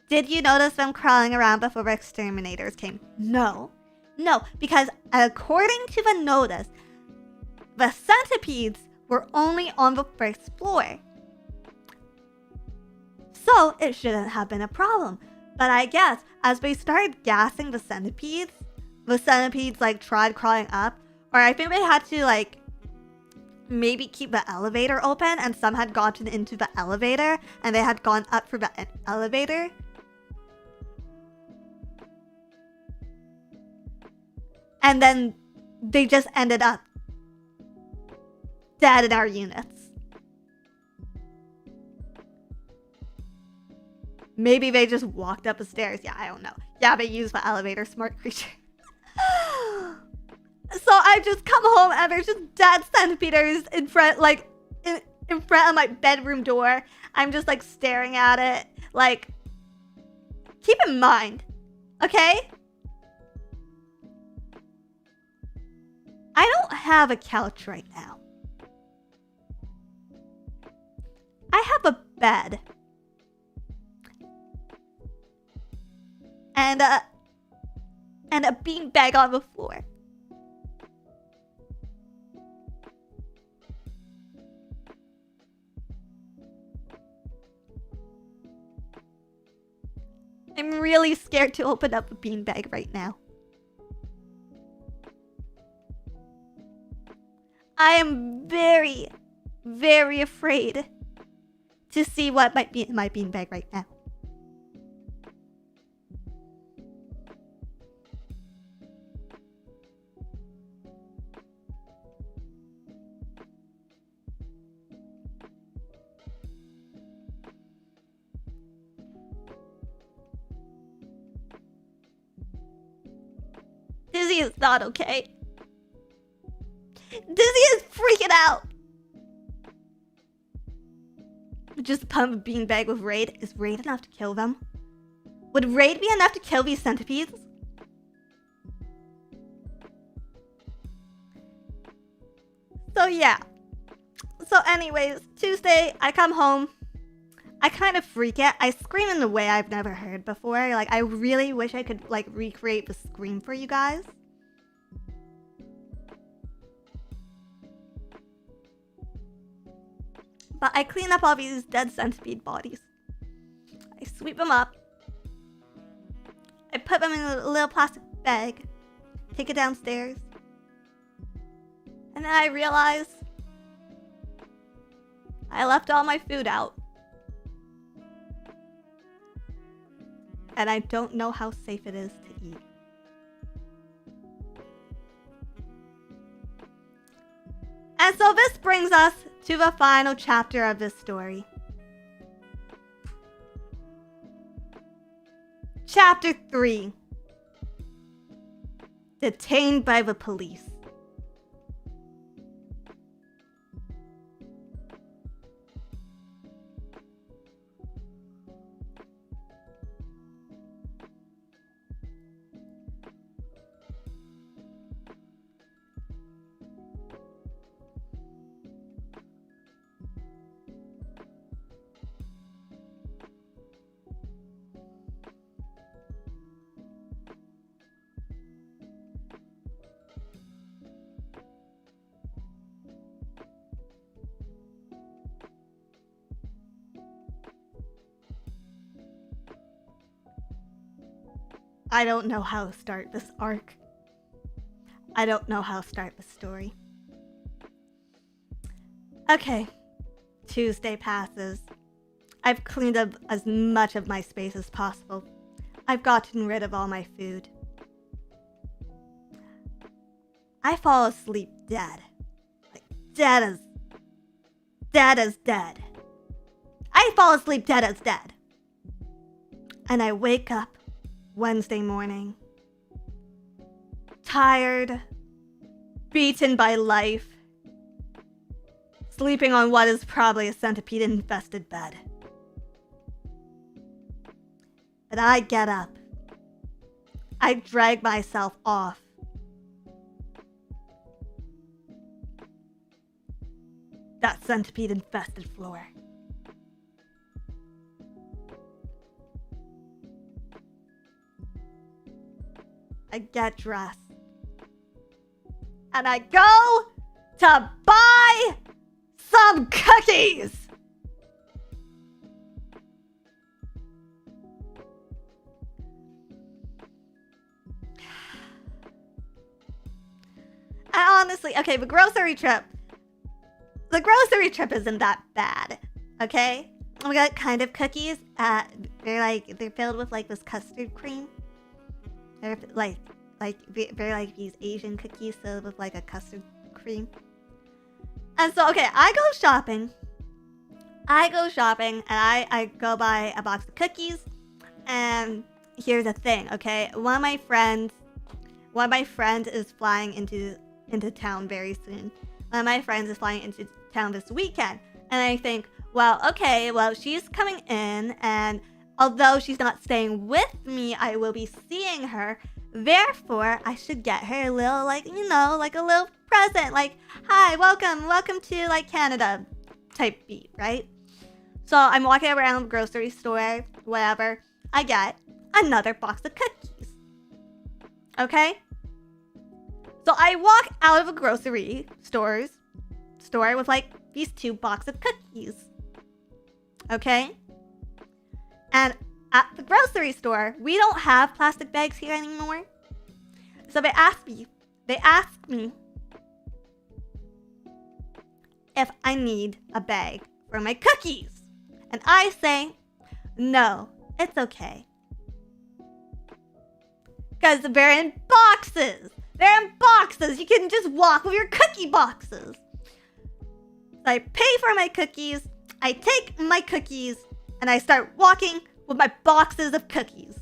S1: Did you notice them crawling around before the exterminators came? No, because according to the notice, the centipedes were only on the first floor. So it shouldn't have been a problem. But I guess as they started gassing the centipedes like tried crawling up. Or I think they had to like maybe keep the elevator open, and some had gotten into the elevator and they had gone up for the elevator. And then they just ended up dead in our units. Maybe they just walked up the stairs. Yeah, I don't know. Yeah, they used the elevator, smart creature. So I just come home and there's just dead centipedes in front, like, in front of my bedroom door. I'm just, like, staring at it. Like, keep in mind, okay? I don't have a couch right now. I have a bed. And a beanbag on the floor. I'm really scared to open up a beanbag right now. I am very, very afraid to see what might be in my beanbag right now. Dizzy is not okay. Dizzy is freaking out. Just pump a beanbag with Raid. Is Raid enough to kill them? Would Raid be enough to kill these centipedes? So yeah. So anyways, Tuesday, I come home. I kind of freak out. I scream in a way I've never heard before. Like, I really wish I could, like, recreate the scream for you guys. But I clean up all these dead centipede bodies. I sweep them up. I put them in a little plastic bag. Take it downstairs. And then I realize I left all my food out. And I don't know how safe it is to eat. And so this brings us to the final chapter of this story. Chapter 3. Detained by the police. I don't know how to start this arc. I don't know how to start the story. Okay. Tuesday passes. I've cleaned up as much of my space as possible. I've gotten rid of all my food. I fall asleep dead. Like, dead as dead. I fall asleep dead as dead. And I wake up Wednesday morning. Tired. Beaten by life. Sleeping on what is probably a centipede-infested bed. But I get up. I drag myself off. That centipede-infested floor. I get dressed. And I go to buy some cookies! Honestly, okay, the grocery trip isn't that bad, okay? We got kind of cookies. They're filled with like this custard cream. They're they're like these Asian cookies filled with like a custard cream. And so, okay, I go shopping and I go buy a box of cookies. And here's the thing, okay? One of my friends is flying into town very soon. One of my friends is flying into town this weekend. And I think, well, okay, well, she's coming in, and although she's not staying with me, I will be seeing her. Therefore, I should get her a little, like, you know, like a little present. Like, hi, welcome to, like, Canada type beat, right? So I'm walking around the grocery store, whatever. I get another box of cookies. Okay? So I walk out of a grocery store with, like, these 2 boxes of cookies. Okay? And at the grocery store, we don't have plastic bags here anymore. So they asked me, if I need a bag for my cookies. And I say, no, it's okay. Because they're in boxes. They're in boxes. You can just walk with your cookie boxes. So I pay for my cookies. I take my cookies and I start walking with my boxes of cookies.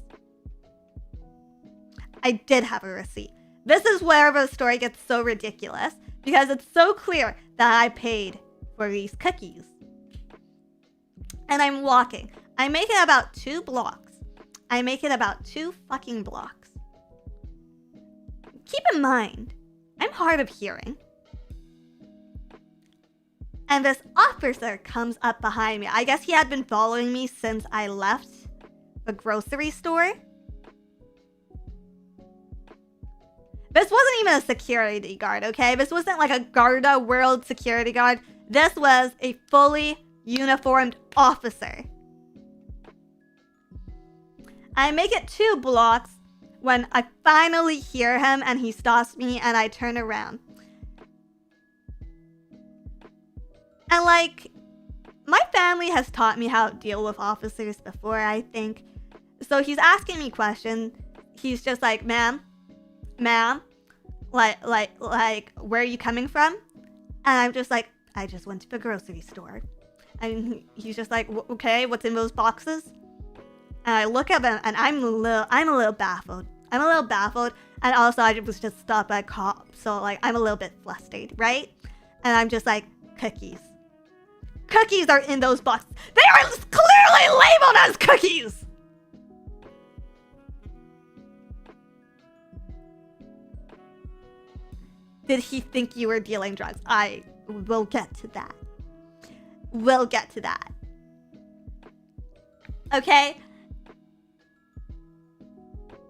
S1: I did have a receipt. This is where the story gets so ridiculous because it's so clear that I paid for these cookies. And I'm walking. I make it about 2 blocks. I make it about 2 fucking blocks. Keep in mind, I'm hard of hearing. And this officer comes up behind me. I guess he had been following me since I left the grocery store. This wasn't even a security guard, okay? This wasn't like a Garda World security guard. This was a fully uniformed officer. I make it 2 blocks when I finally hear him and he stops me and I turn around. And like, my family has taught me how to deal with officers before, I think. So he's asking me questions. He's just like, ma'am, like, where are you coming from? And I'm just like, I just went to the grocery store. And he's just like, okay, what's in those boxes? And I look at them and I'm a little baffled. And also I was just stopped by a cop. So like, I'm a little bit flustered, right? And I'm just like, cookies. Cookies are in those boxes. They are clearly labeled as cookies. Did he think you were dealing drugs? I will get to that. Okay?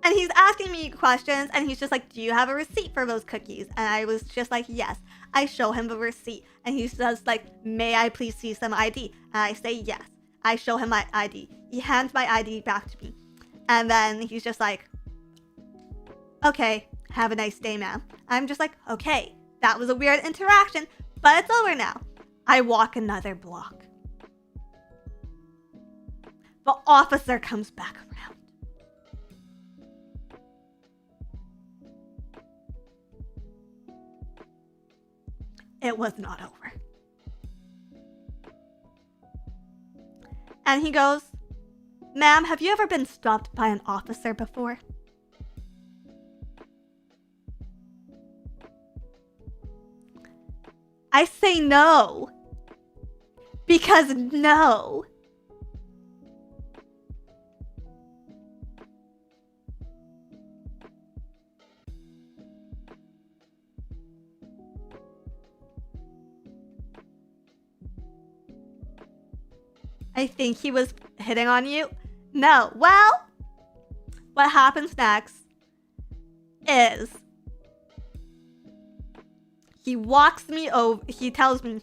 S1: And he's asking me questions and he's just like, do you have a receipt for those cookies? And I was just like, yes. I show him the receipt and he says like, may I please see some ID? And I say yes. I show him my ID. He hands my ID back to me. And then he's just like, okay, have a nice day, ma'am. I'm just like, okay, that was a weird interaction, but it's over now. I walk another block. The officer comes back around. It was not over. And he goes, ma'am, have you ever been stopped by an officer before? I say no. Because no. I think he was hitting on you. No. Well, what happens next is he walks me over. He tells me,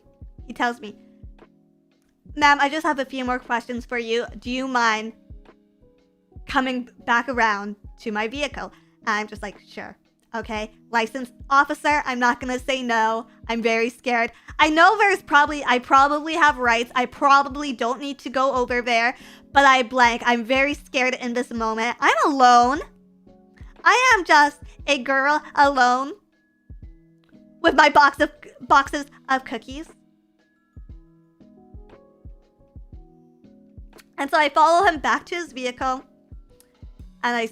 S1: ma'am, I just have a few more questions for you. Do you mind coming back around to my vehicle? And I'm just like, sure. Okay, licensed officer, I'm not gonna say no. I'm very scared. I know I probably have rights. I probably don't need to go over there, but I blank. I'm very scared in this moment. I'm alone. I am just a girl alone with my boxes of cookies. And so I follow him back to his vehicle, and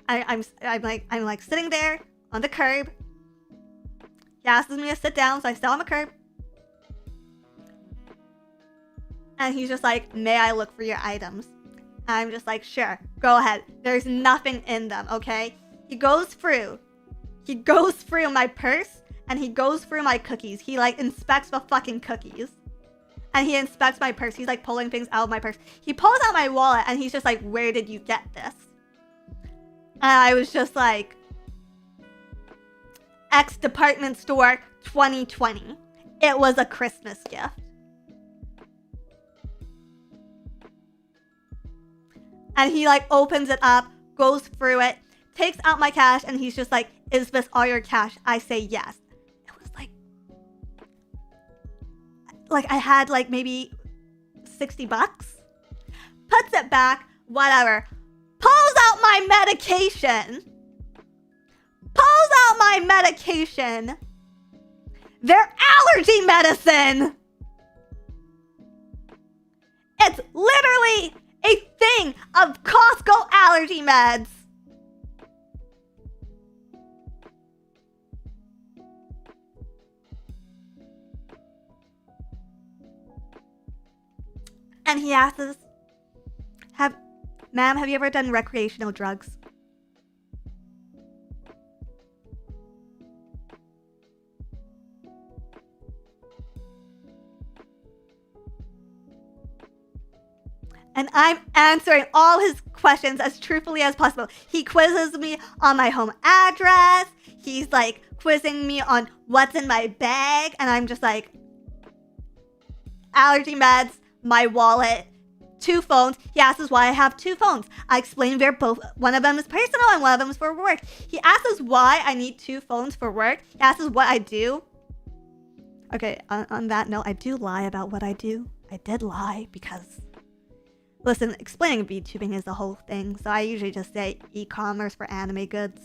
S1: I'm like sitting there on the curb. He asks me to sit down, so I sit on the curb. And he's just like, may I look for your items? And I'm just like, sure, go ahead. There's nothing in them, okay? He goes through my purse, and he goes through my cookies. He like inspects the fucking cookies. And he inspects my purse. He's like pulling things out of my purse. He pulls out my wallet, and he's just like, where did you get this? And I was just like, X department store 2020. It was a Christmas gift. And he like opens it up, goes through it, takes out my cash, and he's just like, is this all your cash? I say yes. It was like, like I had like maybe $60. Puts it back, whatever. Pulls out my medication. Pulls out my medication. Their allergy medicine. It's literally a thing of Costco allergy meds. And he asks us, ma'am, have you ever done recreational drugs? And I'm answering all his questions as truthfully as possible. He quizzes me on my home address. He's like quizzing me on what's in my bag. And I'm just like, allergy meds, my wallet, 2 phones. He asks why I have 2 phones. I explain one of them is personal and one of them is for work. He asks why I need 2 phones for work. He asks what I do. Okay, on that note, I do lie about what I do. I did lie because... Listen, explaining VTubing is the whole thing, so I usually just say e-commerce for anime goods.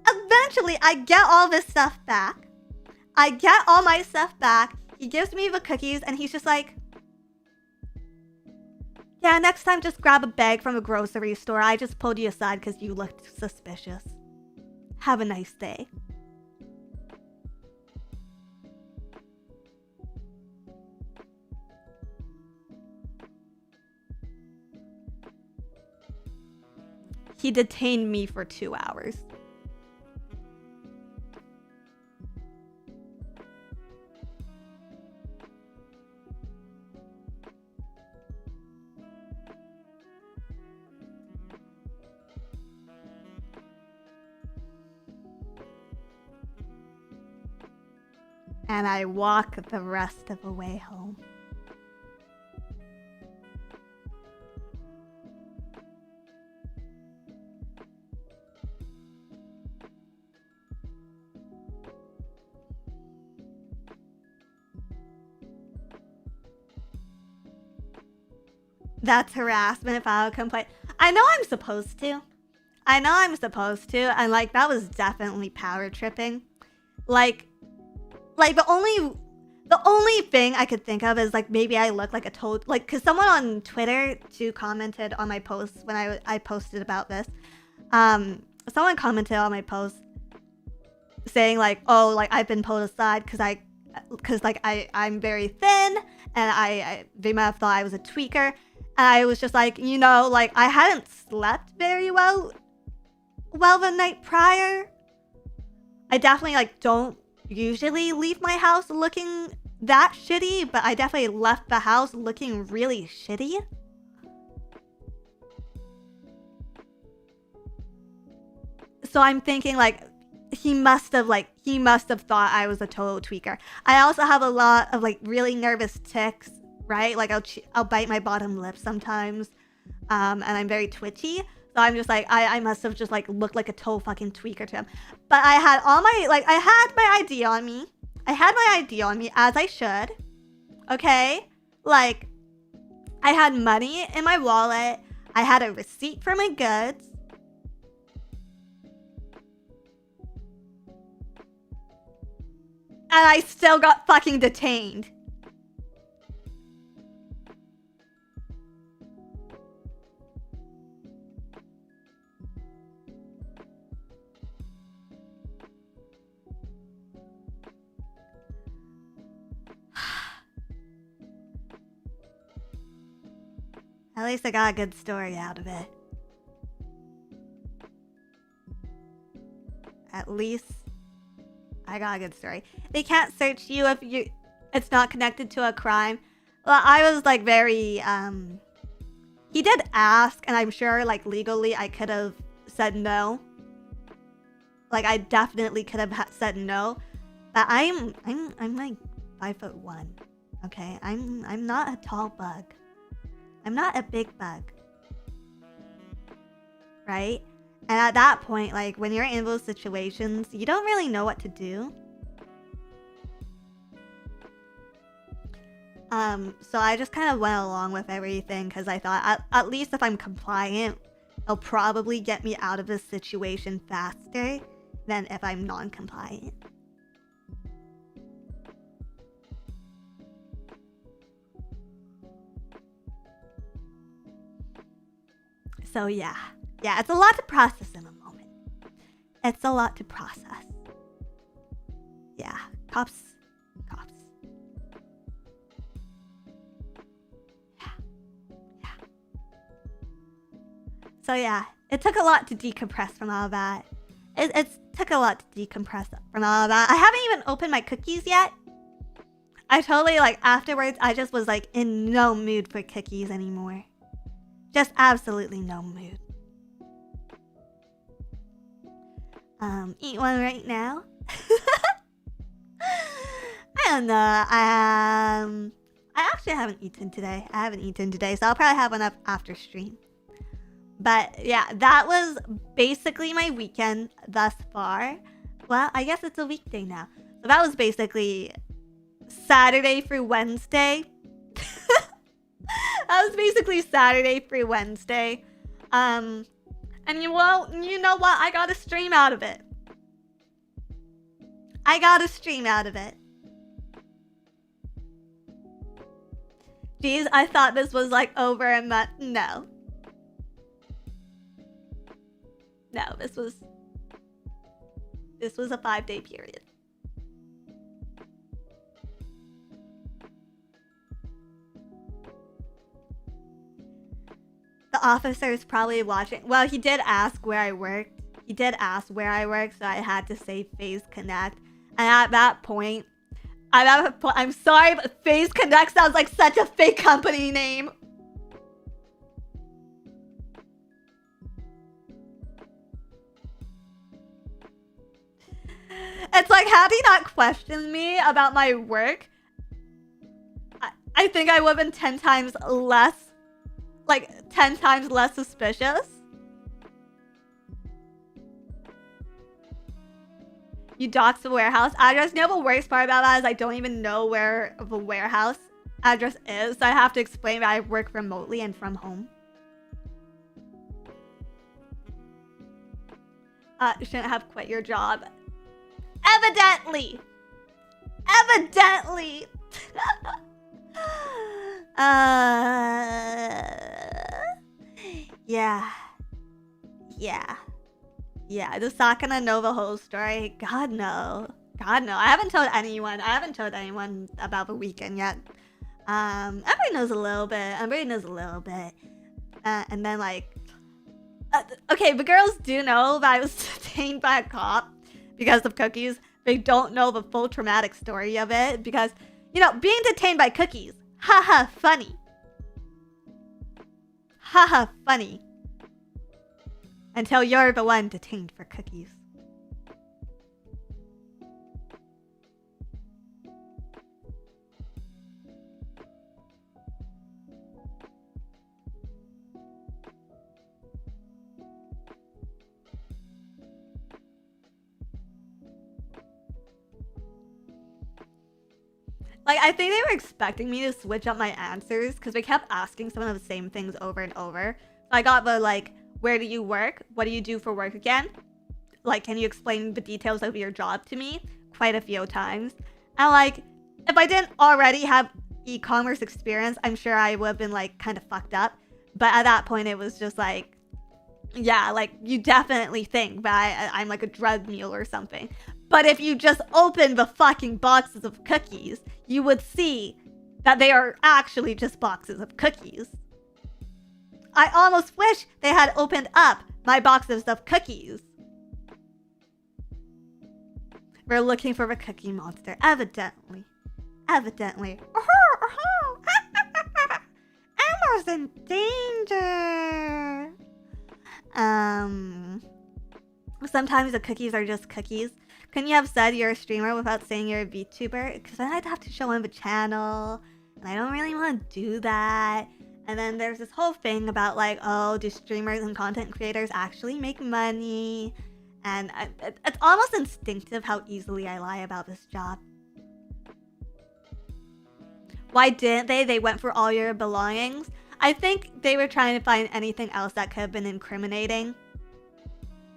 S1: Eventually, I get all this stuff back. I get all my stuff back. He gives me the cookies, and he's just like, yeah, next time just grab a bag from a grocery store. I just pulled you aside because you looked suspicious. Have a nice day. He detained me for 2 hours. And I walk the rest of the way home. That's harassment if I would complain. I know I'm supposed to. And like that was definitely power tripping. Like the only thing I could think of is like maybe I look like a toad, like because someone on Twitter too commented on my post when I posted about this. Someone commented on my post saying like, oh, like I've been pulled aside because I'm very thin and they might have thought I was a tweaker. And I was just like, you know, like I hadn't slept very well the night prior. I definitely like don't usually leave my house looking that shitty, but I definitely left the house looking really shitty. So I'm thinking like he must have thought I was a total tweaker. I also have a lot of like really nervous tics, right? Like I'll bite my bottom lip sometimes, and I'm very twitchy. So I'm just like I must have just like looked like a total fucking tweaker to him. But I had I had my ID on me. I had my ID on me as I should. Okay, like I had money in my wallet. I had a receipt for my goods. And I still got fucking detained. At least I got a good story out of it. At least I got a good story. They can't search you if it's not connected to a crime. Well, I was like very he did ask, and I'm sure like legally I could have said no. Like I definitely could have said no. But I'm like 5'1". Okay? I'm not a tall bug. I'm not a big bug. Right? And at that point, like, when you're in those situations, you don't really know what to do. So I just kind of went along with everything because I thought at least if I'm compliant, it'll probably get me out of this situation faster than if I'm non-compliant. So yeah, it's a lot to process in a moment. It's a lot to process. Yeah, cops. So yeah, it took a lot to decompress from all that. It took a lot to decompress from all of that. I haven't even opened my cookies yet. I totally, like, afterwards, I just was, like, in no mood for cookies anymore. Just absolutely no mood. Eat one right now. I don't know. I actually haven't eaten today. So I'll probably have one up after stream. But yeah, that was basically my weekend thus far. Well, I guess it's a weekday now. So that was basically Saturday through Wednesday. And you know what? I got a stream out of it. Geez, I thought this was like over a month. No, this was a 5-day period. The officer is probably watching. Well, he did ask where I worked. So I had to say Phase Connect. And at that point, I'm sorry, but Phase Connect sounds like such a fake company name. It's like, had he not questioned me about my work, I think I would have been 10 times less suspicious. You doxed the warehouse address. You know the worst part about that is I don't even know where the warehouse address is. So I have to explain that I work remotely and from home. You shouldn't have quit your job. Evidently. Yeah, the Sakana know the whole story. God no. I haven't told anyone about the weekend yet. Everybody knows a little bit. And then like, okay, the girls do know that I was detained by a cop because of cookies. They don't know the full traumatic story of it because, you know, being detained by cookies. Haha, funny. Until you're the one detained for cookies. Like, I think they were expecting me to switch up my answers because they kept asking some of the same things over and over. So I got the, like, where do you work? What do you do for work again? Like, can you explain the details of your job to me? Quite a few times. And, like, if I didn't already have e-commerce experience, I'm sure I would have been, like, kind of fucked up. But at that point, it was just like, yeah, like, you definitely think that I'm like a drug mule or something. But if you just open the fucking boxes of cookies, you would see that they are actually just boxes of cookies. I almost wish they had opened up my boxes of cookies. We're looking for the Cookie Monster, evidently. Elmo's in danger. Sometimes the cookies are just cookies. Couldn't you have said you're a streamer without saying you're a VTuber? Because then I'd have to show him the channel. And I don't really want to do that. And then there's this whole thing about like, oh, do streamers and content creators actually make money? And it's almost instinctive how easily I lie about this job. Why didn't they? They went for all your belongings. I think they were trying to find anything else that could have been incriminating.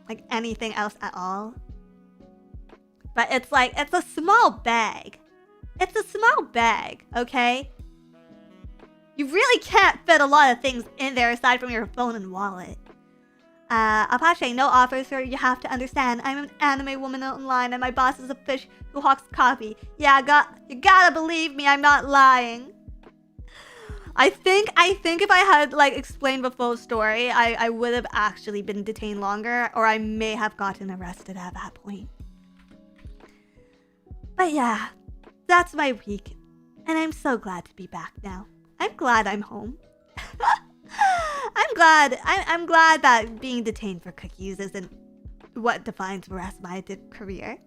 S1: Like anything else at all. But it's like, it's a small bag. It's a small bag, okay? You really can't fit a lot of things in there aside from your phone and wallet. Apache, no officer, you have to understand. I'm an anime woman online and my boss is a fish who hawks coffee. Yeah, you gotta believe me, I'm not lying. I think if I had like explained the full story, I would have actually been detained longer, or I may have gotten arrested at that point. But yeah, that's my week, and I'm so glad to be back now. I'm glad I'm home. I'm glad that being detained for cookies isn't what defines the rest of my career.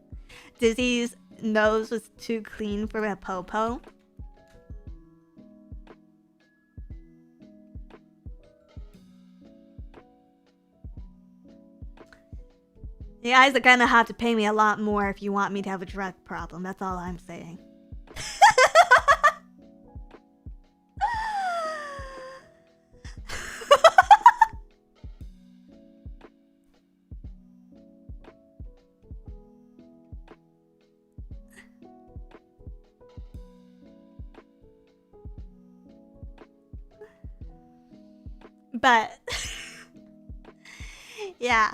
S1: Dizzy's nose was too clean for a popo. You guys are gonna have to pay me a lot more if you want me to have a drug problem. That's all I'm saying. But yeah,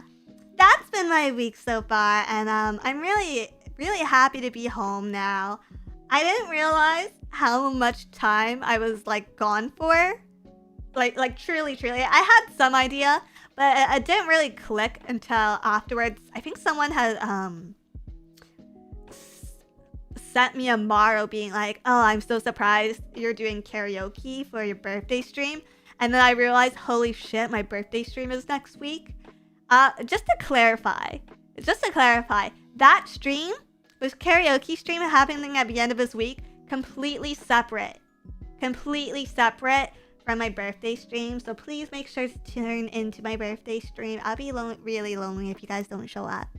S1: that's been my week so far, and I'm really happy to be home now. I didn't realize how much time I was like gone for. Like truly. I had some idea, but it didn't really click until afterwards. I think someone had sent me a Maro being like, "Oh, I'm so surprised you're doing karaoke for your birthday stream." And then I realized, holy shit, my birthday stream is next week. Just to clarify, that stream was karaoke stream happening at the end of this week, completely separate from my birthday stream. So please make sure to tune into my birthday stream. I'll be really lonely if you guys don't show up.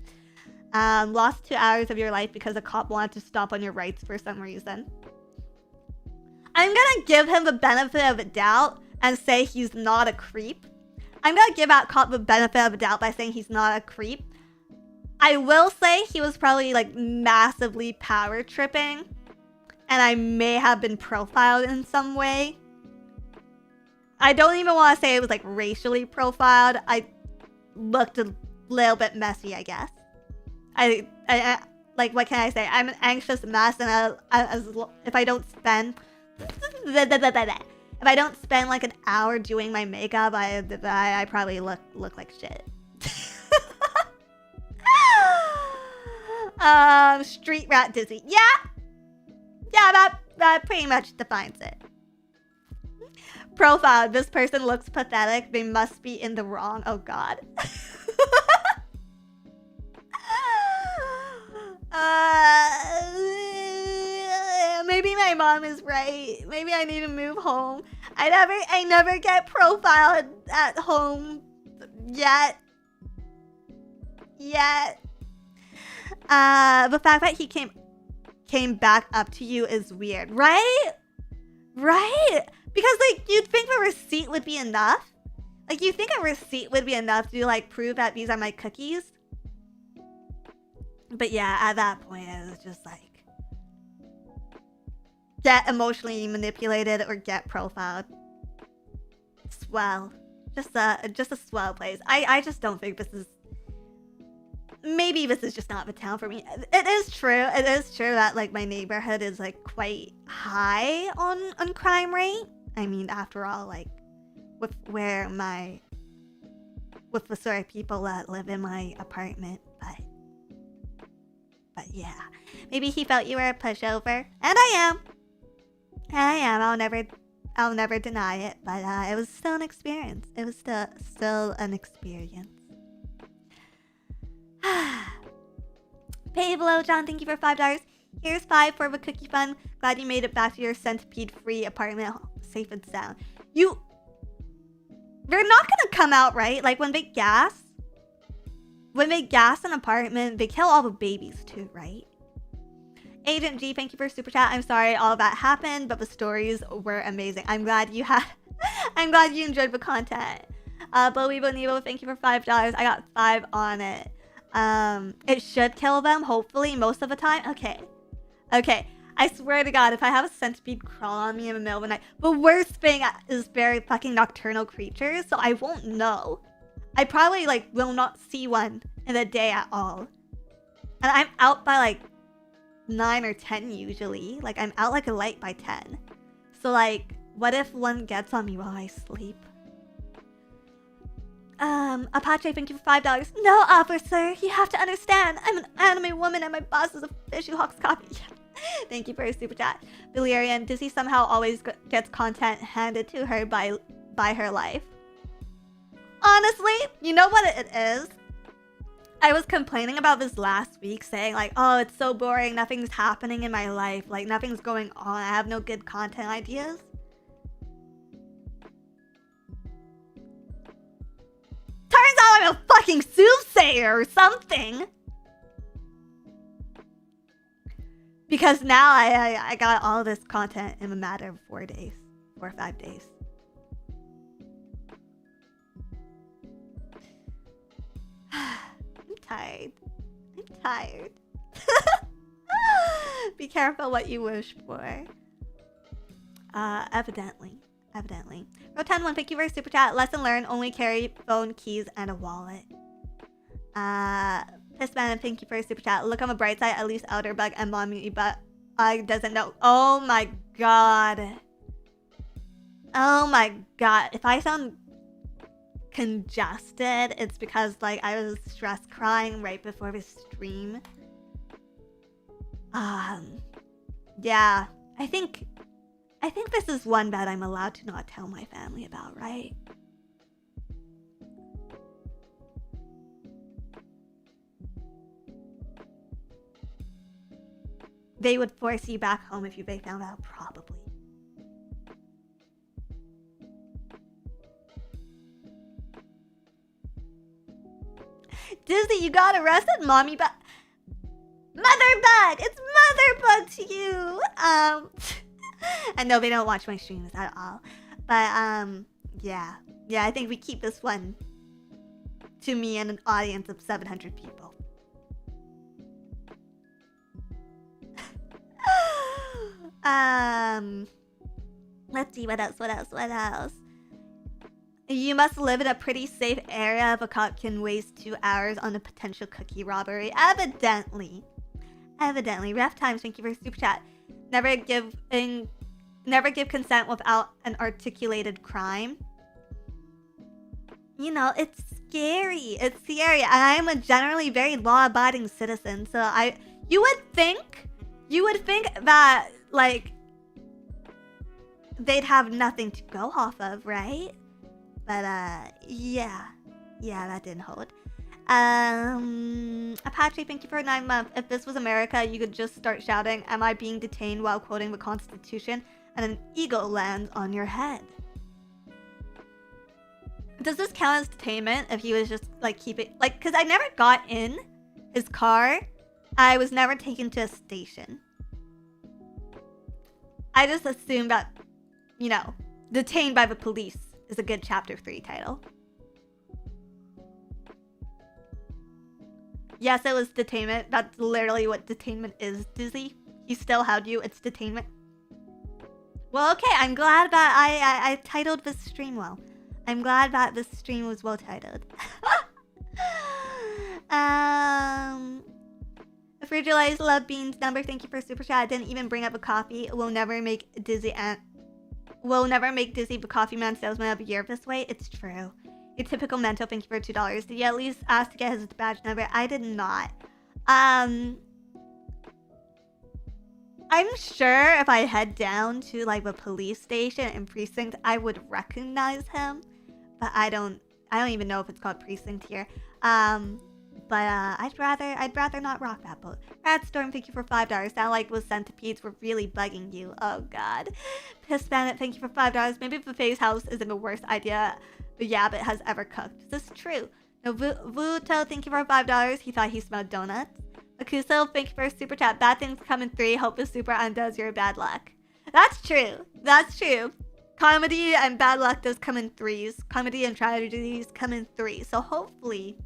S1: Lost 2 hours of your life because a cop wanted to stop on your rights for some reason. I'm gonna give him the benefit of the doubt and say he's not a creep. I'm gonna give that cop the benefit of the doubt by saying he's not a creep. I will say he was probably like massively power tripping, and I may have been profiled in some way. I don't even want to say it was like racially profiled. I looked a little bit messy, I guess. I like, what can I say? I'm an anxious mess, and if I don't spend like an hour doing my makeup, I probably look like shit. Street rat Dizzy. Yeah, that pretty much defines it. Profile, this person looks pathetic. They must be in the wrong. Oh god. Maybe my mom is right. Maybe I need to move home. I never get profiled at home yet. The fact that he came back up to you is weird, right? Because like you'd think a receipt would be enough. Like you think a receipt would be enough to like prove that these are my cookies. But yeah, at that point it was just like get emotionally manipulated or get profiled. Swell. Just a swell place. I just don't think this is, maybe this is just not the town for me. It is true that like my neighborhood is like quite high on crime rate. I mean, after all, like with the sort of people that live in my apartment, but yeah, maybe he felt you were a pushover, and I am. I'll never deny it, but it was still an experience. It was still an experience. Pay below, John. Thank you for $5. Here's 5 for the cookie fun. Glad you made it back to your centipede-free apartment, safe and sound. You they're not gonna come out, right? Like when they gas an apartment, they kill all the babies too, right? Agent G, thank you for super chat. I'm sorry all that happened, but the stories were amazing. I'm glad you enjoyed the content. Bowie Bonivo, thank you for $5. I got 5 on it. It should kill them, hopefully, most of the time. Okay. I swear to God, if I have a centipede crawl on me in the middle of the night, the worst thing is very fucking nocturnal creatures, so I won't know. I probably, like, will not see one in the day at all. And I'm out by, like, 9 or 10 usually. Like, I'm out like a light by 10. So, like, what if one gets on me while I sleep? Apache, thank you for $5. No, officer, you have to understand. I'm an anime woman and my boss is a Fishy Hawks copy. Thank you for a super chat. Billiarian, Dizzy somehow always gets content handed to her by her life. Honestly, you know what it is? I was complaining about this last week, saying like, oh, it's so boring, nothing's happening in my life, like nothing's going on, I have no good content ideas. Turns out I'm a fucking soothsayer or something. Because now I got all this content in a matter of 4 days. 4 or 5 days. I'm tired. Be careful what you wish for. Evidently. Rotan1, thank you for super chat. Lesson learned, only carry phone, keys, and a wallet. Pissman, thank you for super chat. Look on the bright side, at least Outerbug and Mommy, but I doesn't know. Oh my god. If I sound congested, it's because like I was stress crying right before the stream. Yeah, I think this is one that I'm allowed to not tell my family about, right? They would force you back home if they found out, probably. Disney, you got arrested? Mommy bug. Mother bug! It's mother bug to you! And no, they don't watch my streams at all. But, yeah. Yeah, I think we keep this one to me and an audience of 700 people. Let's see, what else? You must live in a pretty safe area if a cop can waste 2 hours on a potential cookie robbery. Evidently. Ref Times, thank you for super chat. Never give consent without an articulated crime. You know, it's scary. And I'm a generally very law-abiding citizen, so you would think that, like, they'd have nothing to go off of, right? But, yeah, that didn't hold. Apache, thank you for 9 months. If this was America, you could just start shouting, "Am I being detained?" while quoting the Constitution, and an eagle lands on your head. Does this count as detainment if he was just, like, because I never got in his car. I was never taken to a station. I just assumed that, you know, detained by the police is a good chapter 3 title. Yes, it was detainment. That's literally what detainment is, Dizzy. He still held you. It's detainment. Well, okay. I'm glad that I titled this stream well. I'm glad that this stream was well titled. Frigilized Love Beans number. Thank you for super chat. I didn't even bring up a coffee. We'll never make Dizzy the coffee man salesman of the year this way. It's true. Your typical mental. Thank you for $2. Did you at least ask to get his badge number? I did not. I'm sure if I head down to like the police station and precinct, I would recognize him. But I don't even know if it's called precinct here. But I'd rather not rock that boat. Radstorm, thank you for $5. Sound like those centipedes were really bugging you. Oh god. Piss Bandit, thank you for $5. Maybe the phase house isn't the worst idea the Yabbit has ever cooked. Is this true? No, Vuto, thank you for $5. He thought he smelled donuts. Akuso, thank you for a super chat. Bad things come in 3. Hope is super undoes your bad luck. That's true. That's true. Comedy and bad luck does come in 3s. Comedy and tragedies come in 3. So hopefully,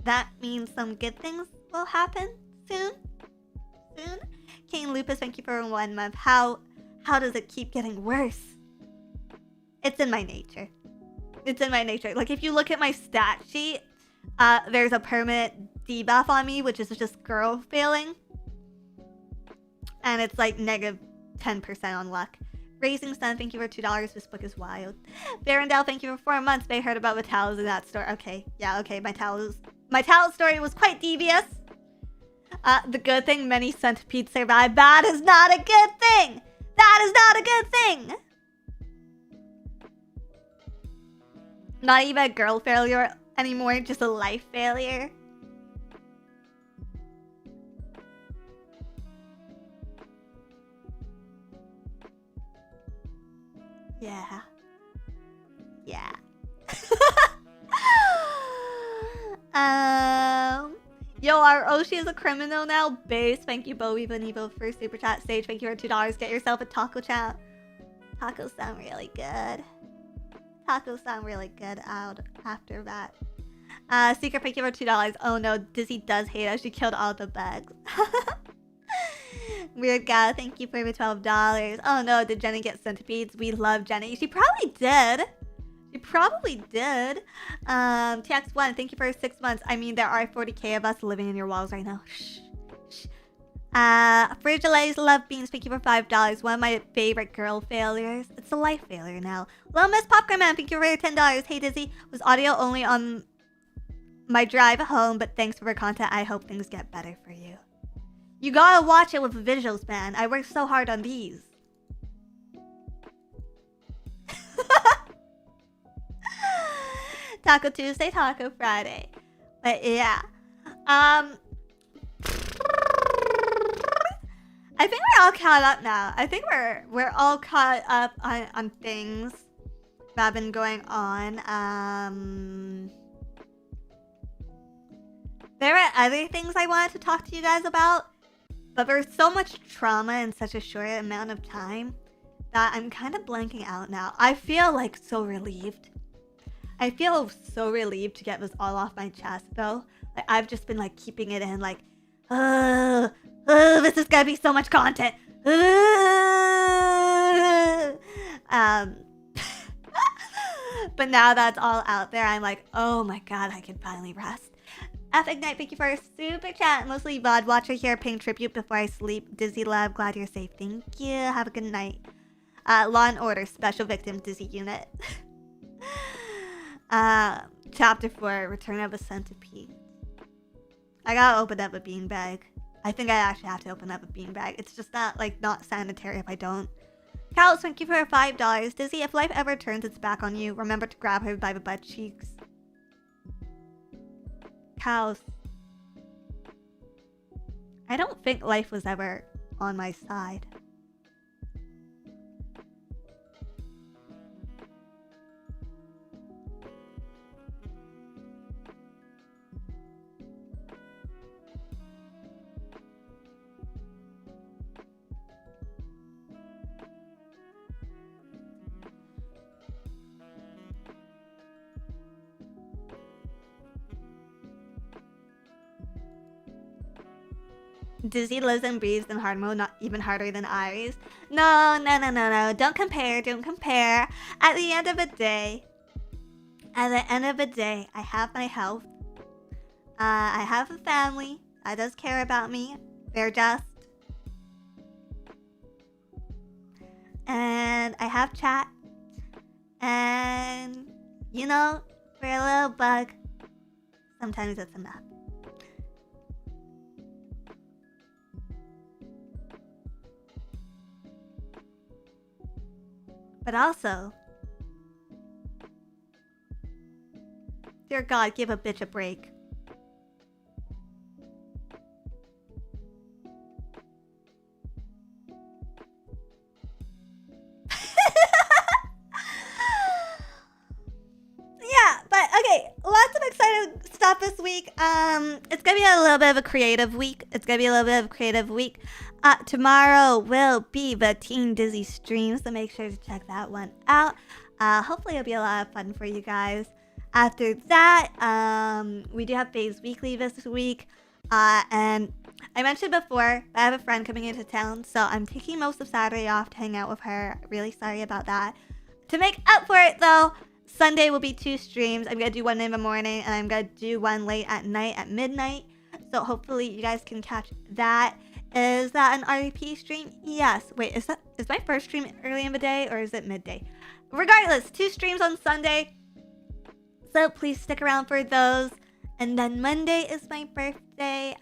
S1: that means some good things will happen soon. Kane Lupus, thank you for 1 month. How does it keep getting worse? It's in my nature. It's in my nature. Like, if you look at my stat sheet, there's a permanent debuff on me, which is just girl failing. And it's like negative 10% on luck. Raising Sun, thank you for $2. This book is wild. Parental, thank you for 4 months. They heard about the towels in that store. Okay, yeah, okay. My towel story was quite devious. The good thing, many centipedes survive. That is not a good thing. That is not a good thing. Not even a girl failure anymore, just a life failure. Yeah. Yeah. Yo, our Oshi is a criminal now. Base, thank you, Bowie Bonivo, for super chat. Sage, thank you for $2. Get yourself a taco chat. Tacos sound really good. Tacos sound really good out after that. Secret, thank you for $2. Oh no, Dizzy does hate us. She killed all the bugs. Weird Gal, thank you for the $12. Oh no, did Jenny get centipedes? We love Jenny. She probably did. She probably did. TX1, thank you for 6 months. I mean, there are 40k of us living in your walls right now. Shh. Shh. Frigilai's Love Beans, thank you for $5. One of my favorite girl failures. It's a life failure now. Little Miss Popcorn Man, thank you for $10. Hey Dizzy, was audio only on my drive home, but thanks for the content. I hope things get better for you. You gotta watch it with visuals, man. I worked so hard on these. Taco Tuesday, Taco Friday. But yeah. I think we're all caught up now. I think we're all caught up on things that have been going on. There are other things I wanted to talk to you guys about, but there's so much trauma in such a short amount of time that I'm kind of blanking out now. I feel like so relieved. I feel so relieved to get this all off my chest though. Like, I've just been like keeping it in, like, this is gonna be so much content. But now that's all out there, I'm like, oh my god, I can finally rest. F Ignite, thank you for a super chat. Mostly VOD watcher here, paying tribute before I sleep. Dizzy Love, glad you're safe. Thank you. Have a good night. Law and Order, Special Victim, Dizzy Unit. Chapter 4, Return of a Centipede. I gotta open up a beanbag. I think I actually have to open up a beanbag. It's just not sanitary if I don't. Cows, thank you for $5. Dizzy, if life ever turns its back on you, remember to grab her by the butt cheeks. Cows. I don't think life was ever on my side. Dizzy lives and breathes in hard mode, not even harder than Iris. No. Don't compare. At the end of the day, I have my health. I have a family that does care about me. They're just. And I have chat. And, you know, for a little bug, sometimes it's enough. But also, dear God, give a bitch a break. week, it's gonna be a little bit of a creative week. Tomorrow will be the Teen Dizzy stream, so make sure to check that one out. Hopefully it'll be a lot of fun for you guys. After that, we do have Faye's Weekly this week. And I mentioned before, I have a friend coming into town, so I'm taking most of Saturday off to hang out with her. Really sorry about that. To make up for it, though, Sunday will be 2 streams. I'm going to do one in the morning, and I'm going to do one late at night at midnight. So hopefully you guys can catch that. Is that an RP stream? Yes. Wait, is my first stream early in the day, or is it midday? Regardless, 2 streams on Sunday. So please stick around for those. And then Monday is my birthday.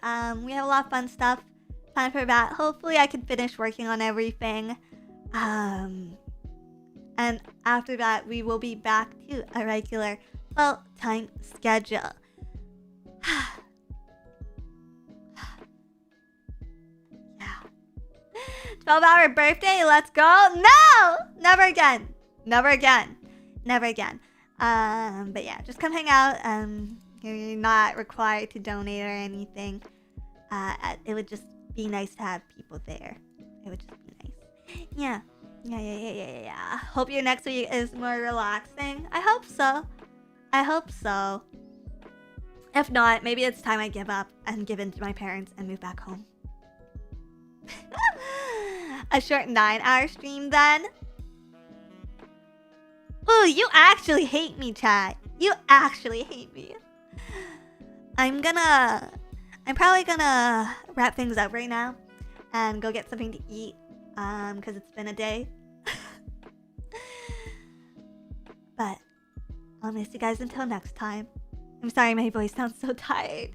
S1: We have a lot of fun stuff planned for that. Hopefully I can finish working on everything. And after that, we will be back to a regular full-time schedule. Yeah. 12-hour birthday, let's go. No! Never again. Never again. Never again. But yeah, just come hang out. You're not required to donate or anything. It would just be nice to have people there. It would just be nice. Yeah. Hope your next week is more relaxing. I hope so. If not, maybe it's time I give up and give in to my parents and move back home. A short 9-hour stream then. Ooh, you actually hate me, chat. You actually hate me. I'm probably gonna wrap things up right now and go get something to eat, because it's been a day. But I'll miss you guys until next time. I'm sorry my voice sounds so tired.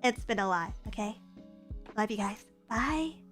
S1: It's been a lot, okay? Love you guys. Bye.